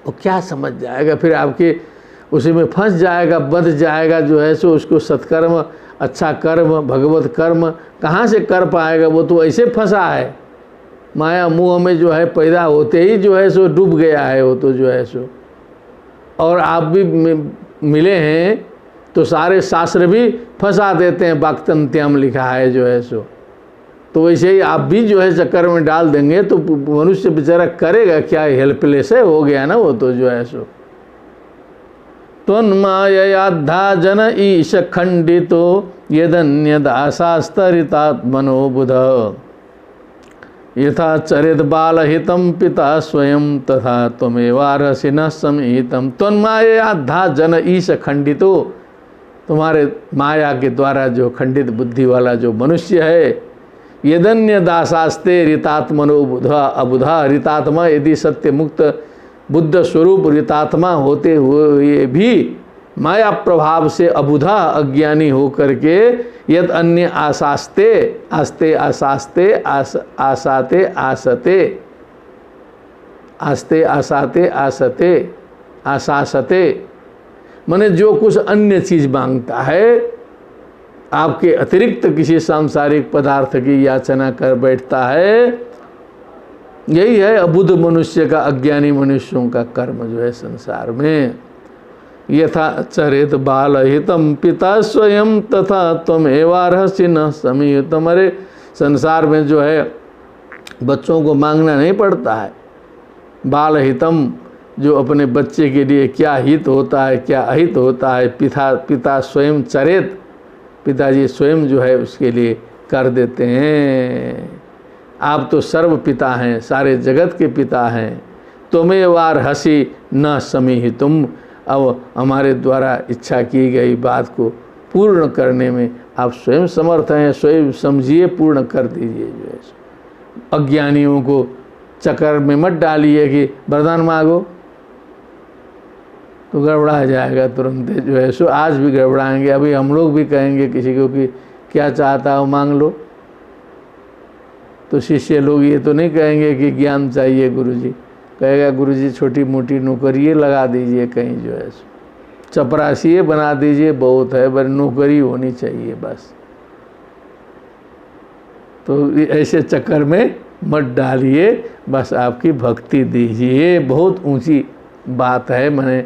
वो क्या समझ जाएगा, फिर आपके उसी में फंस जाएगा, बंध जाएगा जो है सो। उसको सत्कर्म, अच्छा कर्म, भगवत कर्म कहाँ से कर पाएगा, वो तो ऐसे फंसा है माया मोह में जो है, पैदा होते ही जो है सो डूब गया है वो तो जो है सो। और आप भी मिले हैं तो सारे शास्त्र भी फंसा देते हैं, वाक्तंत्यम लिखा है जो है सो। तो वैसे ही आप भी जो है चक्कर में डाल देंगे तो मनुष्य बेचारा करेगा क्या, हेल्पलेस है, हो गया ना वो तो जो है सो। त्वन्माययाद्धा जन ईश खंडितो यदन्यदाशास्तरितात्मनो बुध यथा चरित बालहितं पिता स्वयं तथा त्वमेवार्हसि न समीहितं। त्वन्माययाद्धा जन ईश खंडितो, तुम्हारे माया के द्वारा जो खंडित बुद्धि वाला जो मनुष्य है, यदन्य दासास्ते ऋतात्मनो बुधा अबुधा। ऋतात्मा यदि सत्य मुक्त बुद्ध स्वरूप ऋतात्मा होते हुए भी माया प्रभाव से अबुधा अज्ञानी होकर के यद अन्य आसास्ते आस्ते आसास्ते आसाते आसते आस्ते आसाते आसते आसासते, माने जो कुछ अन्य चीज मांगता है, आपके अतिरिक्त किसी सांसारिक पदार्थ की याचना कर बैठता है, यही है अबुद्ध मनुष्य का, अज्ञानी मनुष्यों का कर्म जो है संसार में। यथा चरित बाल हितम पिता स्वयं तथा तुम एवारहसि न समीहितम। अरे संसार में जो है बच्चों को मांगना नहीं पड़ता है। बाल हितम, जो अपने बच्चे के लिए क्या हित होता है क्या अहित होता है, पिता स्वयं चरित, पिताजी स्वयं जो है उसके लिए कर देते हैं। आप तो सर्व पिता हैं, सारे जगत के पिता हैं। तुमेवारहसि न समीहितुम, अब हमारे द्वारा इच्छा की गई बात को पूर्ण करने में आप स्वयं समर्थ हैं, स्वयं समझिए, पूर्ण कर दीजिए। जो है अज्ञानियों को चक्कर में मत डालिए कि वरदान मांगो, तो गड़बड़ा जाएगा तुरंत जो है सो। आज भी गड़बड़ाएंगे। अभी हम लोग भी कहेंगे किसी को कि क्या चाहता हो मांग लो, तो शिष्य लोग ये तो नहीं कहेंगे कि ज्ञान चाहिए गुरुजी, कहेगा गुरुजी छोटी मोटी नौकरी लगा दीजिए कहीं, जो है चपरासी बना दीजिए, बहुत है, पर नौकरी होनी चाहिए बस। तो ऐसे चक्कर में मत डालिए, बस आपकी भक्ति दीजिए। बहुत ऊंची बात है, मैंने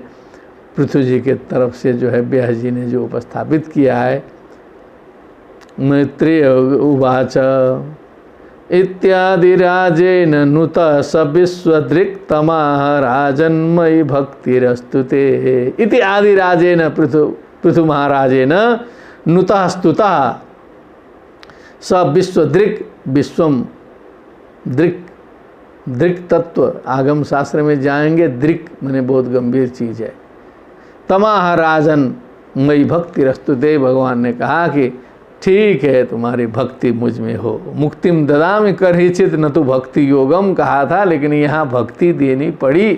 पृथ्वी जी के तरफ से जो है व्यास जी ने जो उपस्थापित किया है। मैत्रेय उवाच इत्यादि राजेन नुत सविश्वदृक्तमाह राजन्मयि भक्तिरस्तुते। इति आदि राजेन पृथु महाराजेन नुतः स्तुतः स विश्वदृक्, विश्वम दृक्, दृक् तत्व आगम शास्त्र में जाएंगे। दृक् माने बहुत गंभीर चीज़ है। तमाह राजन मई भक्तिरस्तुते, भगवान ने कहा कि ठीक है तुम्हारी भक्ति मुझ में हो। मुक्तिम ददामि करहिचित न तो भक्ति योगम कहा था, लेकिन यहाँ भक्ति देनी पड़ी।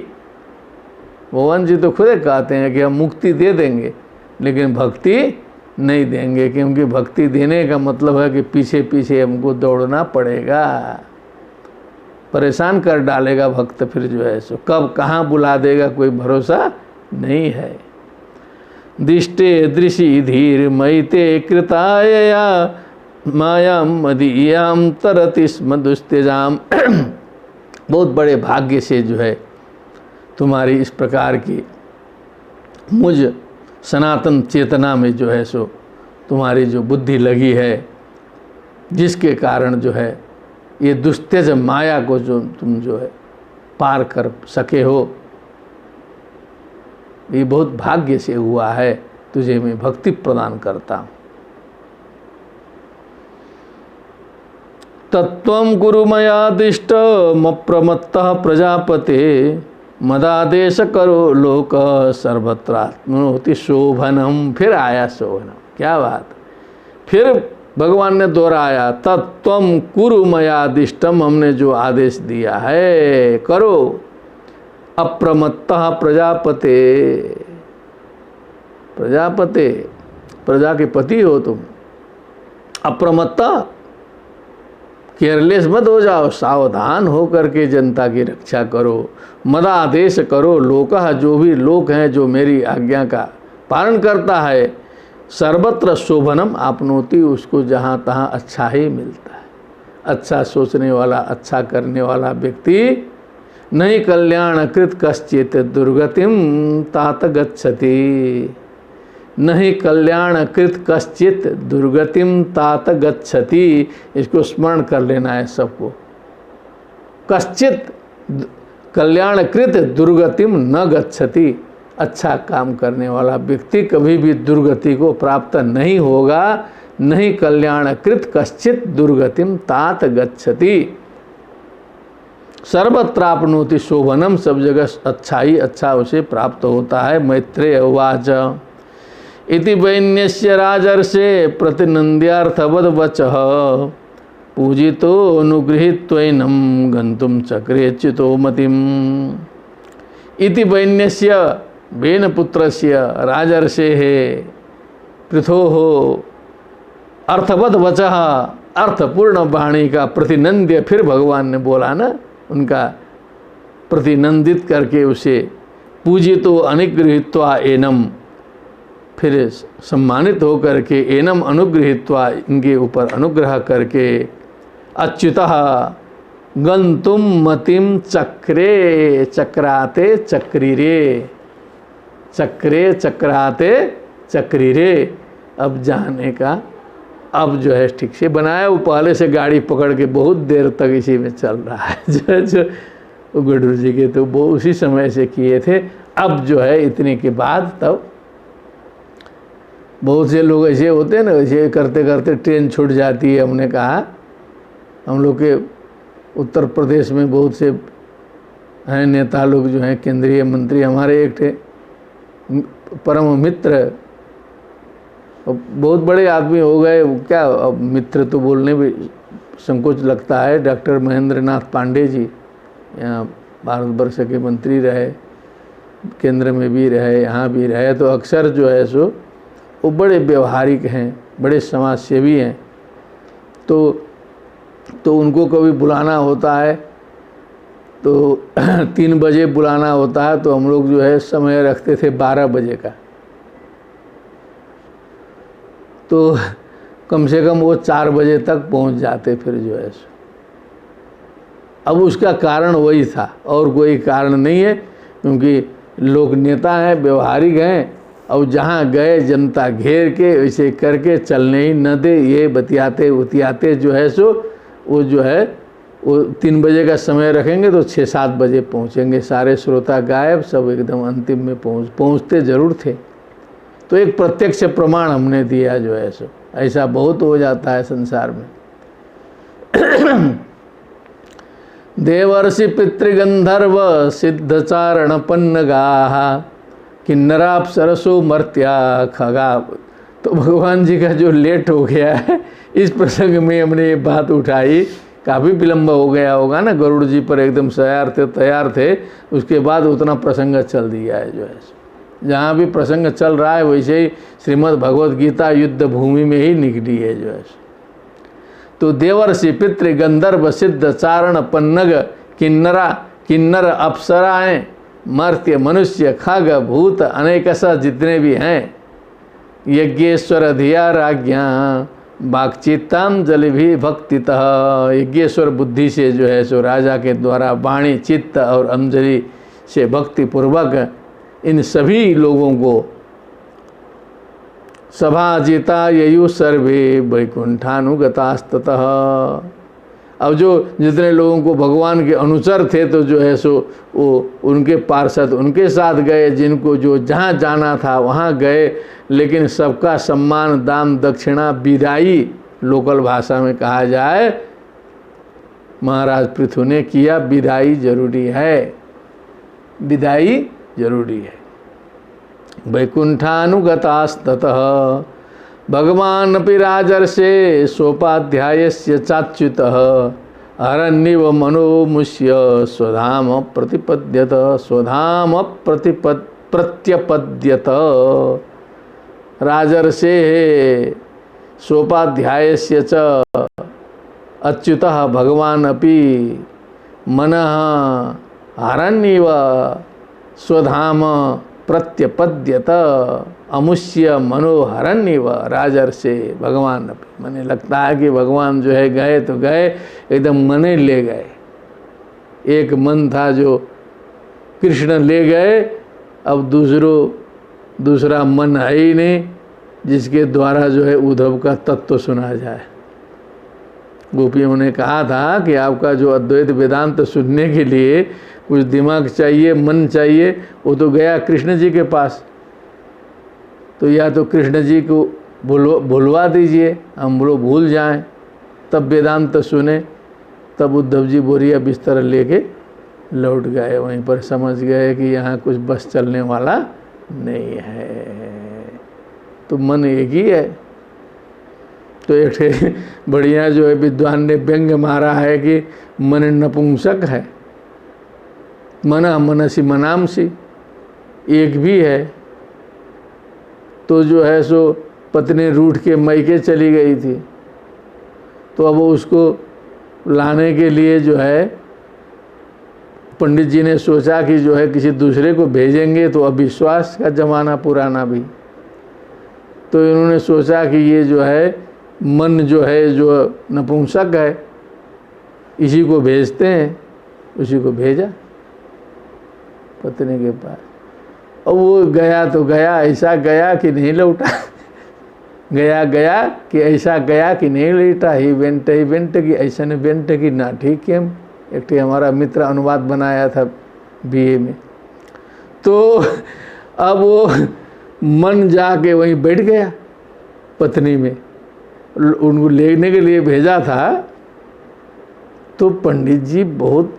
भगवान जी तो खुद कहते हैं कि हम मुक्ति दे देंगे लेकिन भक्ति नहीं देंगे, क्योंकि भक्ति देने का मतलब है कि पीछे पीछे हमको दौड़ना पड़ेगा, परेशान कर डालेगा भक्त। फिर जो है सो कब कहाँ बुला देगा कोई भरोसा नहीं है। दिष्टे दृशि धीर मयिते कृतायया मायाम मदीयाम तरति स्म दुस्तेजाम। बहुत बड़े भाग्य से जो है तुम्हारी इस प्रकार की मुझ सनातन चेतना में जो है सो तुम्हारी जो बुद्धि लगी है, जिसके कारण जो है ये दुस्तेज माया को जो तुम जो है पार कर सके हो, ये बहुत भाग्य से हुआ है। तुझे मैं भक्ति प्रदान करता हूँ। तत्वं कुरु मया दिष्ट मप्रमत्तः प्रजापते मदादेश करो लोक सर्वत्रात्मनोति शोभनम। फिर आया शोभनम, क्या बात। फिर भगवान ने दोहराया तत्वं कुरु मया दिष्टम, हमने जो आदेश दिया है करो। अप्रमत्तः प्रजापते, प्रजापते प्रजा के पति हो तुम। अप्रमत्तः केयरलेस मत हो जाओ, सावधान हो करके जनता की रक्षा करो। मदादेश करो लोकः, जो भी लोक हैं जो मेरी आज्ञा का पालन करता है, सर्वत्र शोभनम आपनोति, उसको जहाँ तहाँ अच्छा ही मिलता है। अच्छा सोचने वाला, अच्छा करने वाला व्यक्ति नहीं कल्याण कृत कश्चित दुर्गतिम तात गच्छति। नहीं कल्याण कृत कश्चित दुर्गतिम तात गच्छति, इसको स्मरण कर लेना है सबको। कश्चित कल्याणकृत दुर्गतिम न गच्छति, अच्छा काम करने वाला व्यक्ति कभी भी दुर्गति को प्राप्त नहीं होगा। नहीं कल्याणकृत कश्चित दुर्गतिम तात गच्छति। सर्वत्राप्नोति शोभनम, सब जगह अच्छा ही अच्छा उसे प्राप्त होता है। मैत्रेय उवाच इति वैन्यस्य राजर्षे प्रतिनन्द्यार्थवद वचः पूजितो अनुगृहीत्वैनं गन्तुं चक्रेच्युतो मतिम् इति वैन्यस्य वेनपुत्रस्य राजर्षेः पृथोः अर्थवत वचः, अर्थपूर्ण वाणी का प्रतिनंद्य फिर भगवान ने बोला ना, उनका प्रतिनंदित करके उसे पूजितो अनुगृहीत्वा एनम, फिर सम्मानित होकर के एनम अनुगृहीत्वा, इनके ऊपर अनुग्रह करके अच्युतः गंतुम मतिम चक्रे चक्राते चक्रीरे, चक्रे चक्राते चक्रीरे, अब जाने का अब जो है ठीक से बनाया। वो पहले से गाड़ी पकड़ के बहुत देर तक इसी में चल रहा है जो गुरु जी के तो वो उसी समय से किए थे। अब जो है इतने के बाद तब बहुत से लोग ऐसे होते हैं ना, ऐसे करते करते ट्रेन छूट जाती है। हमने कहा हम लोग के उत्तर प्रदेश में बहुत से हैं नेता लोग जो हैं, केंद्रीय मंत्री, हमारे एक थे परम मित्र, बहुत बड़े आदमी हो गए क्या, अब मित्र तो बोलने भी संकोच लगता है। डॉक्टर महेंद्र नाथ पांडे जी यहाँ भारतवर्ष के मंत्री रहे, केंद्र में भी रहे, यहाँ भी रहे, तो अक्सर जो है सो वो बड़े व्यवहारिक हैं, बड़े समाज सेवी हैं। तो उनको कभी बुलाना होता है तो 3 बजे बुलाना होता है, तो हम लोग जो है समय रखते थे 12 बजे का, तो कम से कम वो 4 बजे तक पहुंच जाते फिर जो है। अब उसका कारण वही था और कोई कारण नहीं है, क्योंकि लोग नेता हैं, व्यवहारिक हैं, और जहाँ गए जनता घेर के ऐसे करके चलने ही न दे, ये बतियाते उतियाते जो है सो वो जो है वो 3 बजे का समय रखेंगे तो 6-7 बजे पहुँचेंगे। सारे श्रोता गायब, सब एकदम अंतिम में पहुँचते ज़रूर थे। तो एक प्रत्यक्ष प्रमाण हमने दिया जो है सो, ऐसा बहुत हो जाता है संसार में। देवर्षि पितृगंधर्व सिद्धचारण पन्नगाः किन्नराप्सरसो मर्त्या खगा। तो भगवान जी का जो लेट हो गया है, इस प्रसंग में हमने ये बात उठाई, काफ़ी विलंब हो गया होगा ना, गरुड़ जी पर एकदम तैयार थे, उसके बाद उतना प्रसंग चल दिया है जो है। जहाँ भी प्रसंग चल रहा है वैसे ही श्रीमद् भगवद गीता युद्ध भूमि में ही निकली है जो है। तो देवर्षि पितृ गंधर्व सिद्ध चारण पन्नग किन्नर अप्सराएं मर्त्य मनुष्य खग भूत अनेकसा जितने भी हैं, यज्ञेश्वर धिया राज्ञा वाक्चित्ताम जल भी भक्तितः, यज्ञेश्वर बुद्धि से जो है सो राजा के द्वारा वाणी चित्त और अंजलि से भक्ति पूर्वक इन सभी लोगों को सभा जीता ययु सर्वे वैकुंठानुगतास्ततः। अब जो जितने लोगों को भगवान के अनुचर थे तो जो है सो वो उनके पार्षद उनके साथ गए, जिनको जो जहाँ जाना था वहाँ गए, लेकिन सबका सम्मान दाम दक्षिणा विदाई, लोकल भाषा में कहा जाए, महाराज पृथु ने किया। विदाई जरूरी है, विदाई जरूरी है। वैकुंठानुगतास्ततः भगवान अपि राजर्षे सोपाध्यायस्य चाच्युतः अरण्यव मनोमुष्य स्वधाम प्रतिपद्यत स्वधाम प्रत्यपद्यत। राजर्षे सोपाध्यायस्य च अच्युतः भगवान अपि मनः अरण्यव स्वधाम प्रत्यपद्यत अमुष्य मनोहरण्यव राजर्षे भगवान। मैंने लगता है कि भगवान जो है गए तो गए, एकदम मने ले गए। एक मन था जो कृष्ण ले गए, अब दूसरा मन है ही नहीं जिसके द्वारा जो है उद्धव का तत्व सुना जाए। गोपियों ने कहा था कि आपका जो अद्वैत वेदांत सुनने के लिए कुछ दिमाग चाहिए, मन चाहिए, वो तो गया कृष्ण जी के पास। तो या तो कृष्ण जी को भुलवा दीजिए, हम लोग भूल जाएं, तब वेदांत सुने। तब उद्धव जी बोरिया बिस्तर लेके लौट गए, वहीं पर समझ गए कि यहाँ कुछ बस चलने वाला नहीं है। तो मन एक ही है, तो एक बढ़िया जो है विद्वान ने व्यंग्य मारा है कि मन नपुंसक है, मना मनसी मनामसी एक भी है। तो जो है सो पत्नी रूठ के मैके चली गई थी, तो अब उसको लाने के लिए जो है पंडित जी ने सोचा कि जो है किसी दूसरे को भेजेंगे तो अविश्वास का ज़माना पुराना भी, तो इन्होंने सोचा कि ये जो है मन जो है जो नपुंसक है इसी को भेजते हैं। उसी को भेजा पत्नी के पास। और वो गया तो गया, ऐसा गया कि नहीं लौटा गया कि ऐसा गया कि नहीं लौटा। ही वेंट कि ऐसा नहीं वेंट कि ना ठीक है। एक हमारा मित्र अनुवाद बनाया था बीए में। तो अब वो मन जाके वहीं बैठ गया पत्नी में, उनको लेने के लिए भेजा था। तो पंडित जी बहुत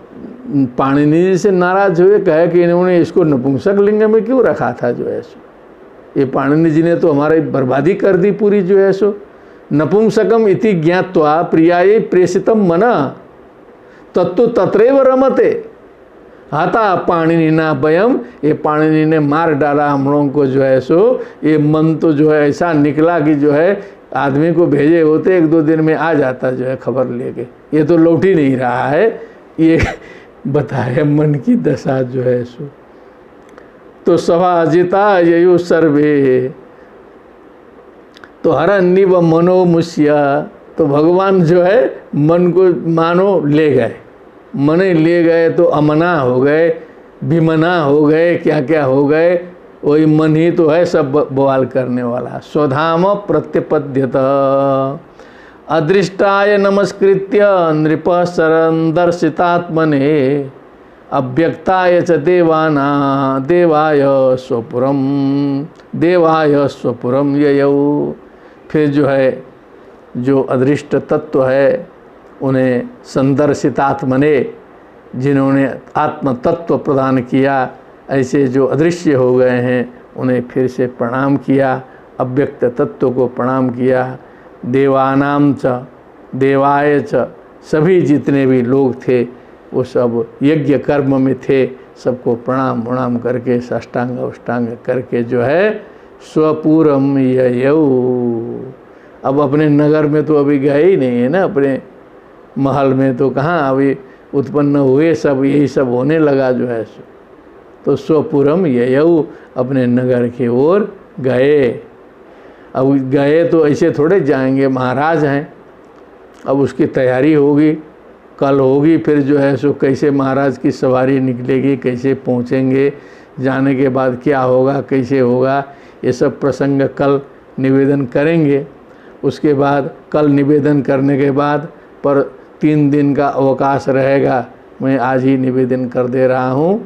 पाणिनि जी से नाराज हुए, कहे कि इन्होंने इसको नपुंसक लिंग में क्यों रखा था जो है सो, ये पाणिनि जी ने तो हमारी बर्बादी कर दी पूरी जो है सो। नपुंसकम इति ज्ञात्वा प्रियायै प्रेषितम मना तत्तु तत्रैव रमते हता पाणिनि ना वयम। ये पाणिनि ने मार डाला हम लोगों को जो है सो। ये मन तो जो है ऐसा निकला कि जो है आदमी को भेजे होते 1-2 दिन में आ जाता जो है खबर लेके। ये तो लौट ही नहीं रहा है। ये बताया मन की दशा जो है सो। तो सभा जिता ययु सर्वे तो हरन्नी व मनोमुष्य। तो भगवान जो है मन को मानो ले गए, मने ले गए तो अमना हो गए, विमना हो गए, क्या क्या हो गए। वही मन ही तो है सब बवाल करने वाला। स्वधाम प्रत्यपद्यत अदृष्टाय नमस्कृत्य नृप शरन्दर्शितात्मने अव्यक्ताय च देवाय स्वपुरम ययौ। फिर जो है जो अदृष्ट तत्व है उन्हें संदर्शितात्मने, जिन्होंने आत्म तत्व प्रदान किया, ऐसे जो अदृश्य हो गए हैं उन्हें फिर से प्रणाम किया, अव्यक्त तत्व को प्रणाम किया। देवानाम च देवाय च, सभी जितने भी लोग थे वो सब यज्ञ कर्म में थे, सबको प्रणाम करके साष्टांग करके जो है स्वपुरम ययौ। अब अपने नगर में तो अभी गए ही नहीं है ना, अपने महल में तो कहाँ अभी उत्पन्न हुए, सब यही सब होने लगा जो है। तो स्वपुरम ययौ, अपने नगर की ओर गए। अब गए तो ऐसे थोड़े जाएंगे, महाराज हैं। अब उसकी तैयारी होगी, कल होगी। फिर जो है सो कैसे महाराज की सवारी निकलेगी, कैसे पहुँचेंगे, जाने के बाद क्या होगा, कैसे होगा, ये सब प्रसंग कल निवेदन करेंगे। उसके बाद कल निवेदन करने के बाद पर 3 दिन का अवकाश रहेगा। मैं आज ही निवेदन कर दे रहा हूँ,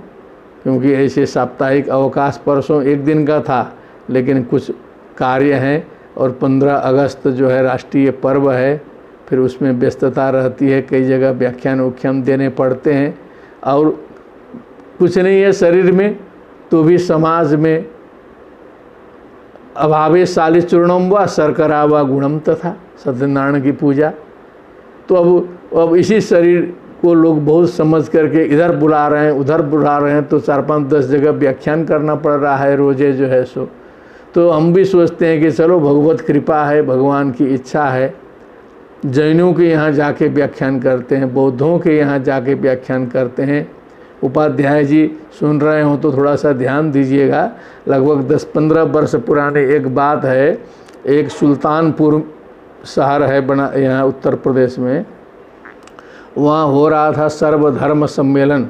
क्योंकि ऐसे साप्ताहिक अवकाश परसों 1 दिन का था, लेकिन कुछ कार्य हैं और 15 अगस्त जो है राष्ट्रीय पर्व है, फिर उसमें व्यस्तता रहती है, कई जगह व्याख्यान देने पड़ते हैं। और कुछ नहीं है शरीर में, तो भी समाज में अभावे शालिचूर्णम व शर्करा व गुणम तथा सत्यनारायण की पूजा। तो अब इसी शरीर को लोग बहुत समझ करके इधर बुला रहे हैं, उधर बुला रहे हैं, तो 4-5-10 जगह व्याख्यान करना पड़ रहा है रोजे जो है सो। तो हम भी सोचते हैं कि चलो भगवत कृपा है, भगवान की इच्छा है। जैनों के यहाँ जाके व्याख्यान करते हैं, बौद्धों के यहाँ जाके व्याख्यान करते हैं। उपाध्याय जी सुन रहे हो तो थोड़ा सा ध्यान दीजिएगा। लगभग 10-15 वर्ष पुराने एक बात है, एक सुल्तानपुर शहर है बना यहाँ उत्तर प्रदेश में, वहाँ हो रहा था सर्वधर्म सम्मेलन।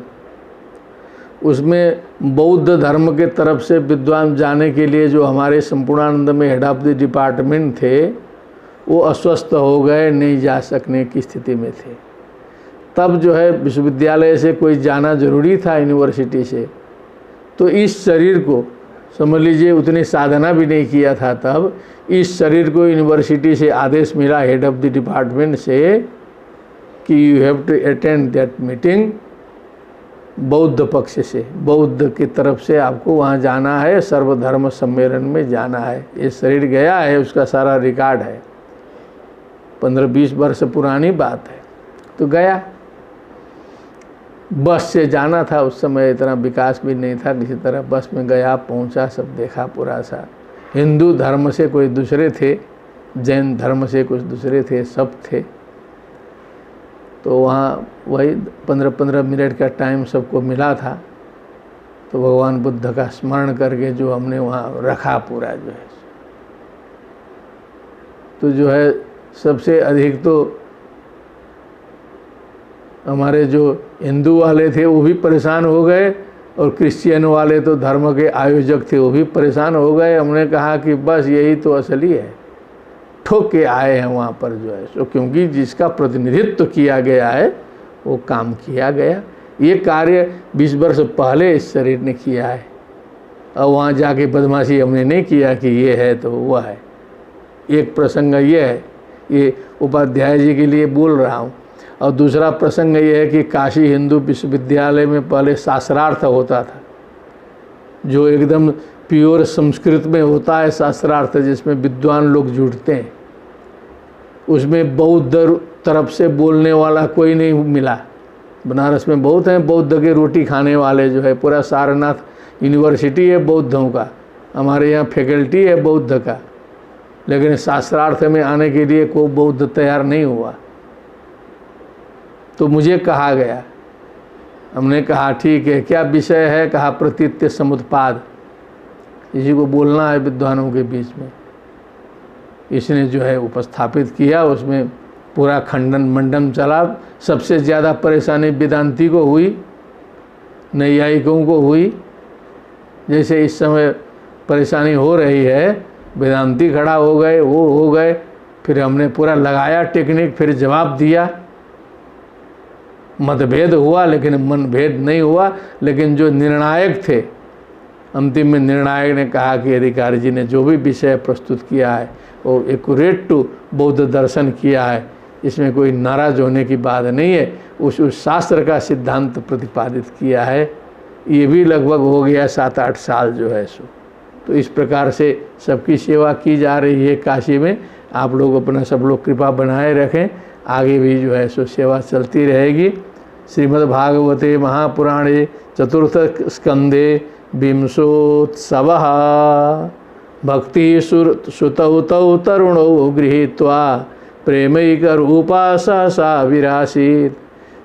उसमें बौद्ध धर्म के तरफ से विद्वान जाने के लिए जो हमारे संपूर्णानंद में हेड ऑफ द डिपार्टमेंट थे, वो अस्वस्थ हो गए, नहीं जा सकने की स्थिति में थे। तब जो है विश्वविद्यालय से कोई जाना जरूरी था, यूनिवर्सिटी से। तो इस शरीर को समझ लीजिए, उतनी साधना भी नहीं किया था तब, इस शरीर को यूनिवर्सिटी से आदेश मिला हेड ऑफ द डिपार्टमेंट से कि you have to attend that meeting. बौद्ध पक्ष से, बौद्ध की तरफ से आपको वहाँ जाना है, सर्वधर्म सम्मेलन में जाना है। ये शरीर गया है, उसका सारा रिकॉर्ड है। 15-20 वर्ष पुरानी बात है। तो गया, बस से जाना था, उस समय इतना विकास भी नहीं था, किसी तरह बस में गया, पहुंचा, सब देखा पूरा सा। हिंदू धर्म से कोई दूसरे थे, जैन धर्म से कुछ दूसरे थे, सब थे। तो वहाँ वही 15-15 मिनट का टाइम सबको मिला था। तो भगवान बुद्ध का स्मरण करके जो हमने वहाँ रखा पूरा जो है, तो जो है सबसे अधिक तो हमारे जो हिंदू वाले थे वो भी परेशान हो गए, और क्रिश्चियन वाले तो धर्म के आयोजक थे वो भी परेशान हो गए। हमने कहा कि बस यही तो असली है, ठोक के आए हैं वहाँ पर जो है सो, क्योंकि जिसका प्रतिनिधित्व किया गया है वो काम किया गया। ये कार्य 20 वर्ष पहले इस शरीर ने किया है, और वहाँ जाके बदमाशी हमने नहीं किया कि ये है तो हुआ है। एक प्रसंग ये है, ये उपाध्याय जी के लिए बोल रहा हूँ। और दूसरा प्रसंग ये है कि काशी हिंदू विश्वविद्यालय में पहले शास्त्रार्थ होता था, जो एकदम प्योर संस्कृत में होता है शास्त्रार्थ, जिसमें विद्वान लोग जुड़ते हैं। उसमें बौद्ध तरफ से बोलने वाला कोई नहीं मिला। बनारस में बहुत हैं बौद्ध के रोटी खाने वाले, जो है पूरा सारनाथ यूनिवर्सिटी है बौद्धों का, हमारे यहाँ फैकल्टी है बौद्ध का, लेकिन शास्त्रार्थ में आने के लिए कोई बौद्ध तैयार नहीं हुआ। तो मुझे कहा गया, हमने कहा ठीक है, क्या विषय है? कहा प्रतीत्य समुत्पाद, इसी को बोलना है विद्वानों के बीच में। इसने जो है उपस्थापित किया, उसमें पूरा खंडन मंडन चला। सबसे ज़्यादा परेशानी वेदांती को हुई, नैयायिकों को हुई। जैसे इस समय परेशानी हो रही है, वेदांती खड़ा हो गए, वो हो गए, फिर हमने पूरा लगाया टेक्निक, फिर जवाब दिया। मतभेद हुआ लेकिन मनभेद नहीं हुआ। लेकिन जो निर्णायक थे, अंतिम में निर्णायक ने कहा कि अधिकारी जी ने जो भी विषय प्रस्तुत किया है वो एक्यूरेट टू बौद्ध दर्शन किया है, इसमें कोई नाराज होने की बात नहीं है। उस शास्त्र का सिद्धांत प्रतिपादित किया है। ये भी लगभग हो गया 7-8 साल जो है सो। तो इस प्रकार से सबकी सेवा की जा रही है काशी में। आप लोग अपना सब लोग कृपा बनाए रखें, आगे भी जो है सो सेवा चलती रहेगी। श्रीमद् भागवते महापुराणे चतुर्थ स्कंदे विंशोत्सवः भक्ति सुतौ तौ तरुणौ गृहीत्वा प्रेमैकरूपा सा विरासीत्।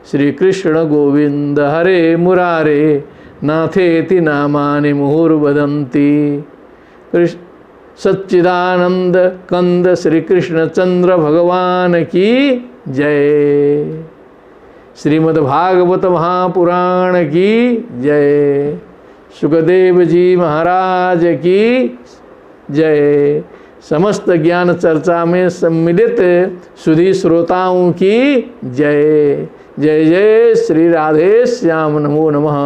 श्री कृष्ण गोविंद हरे मुरारे नाथेति नामानि मुहुर्वदन्ति। सच्चिदानंद कंद श्री कृष्ण चंद्र भगवान की जय। श्रीमद् भागवत महापुराण की जय। सुखदेव जी महाराज की जय। समस्त ज्ञान चर्चा में सम्मिलित सुधी श्रोताओं की जय। जय जय श्री राधे श्याम। नमो नमः।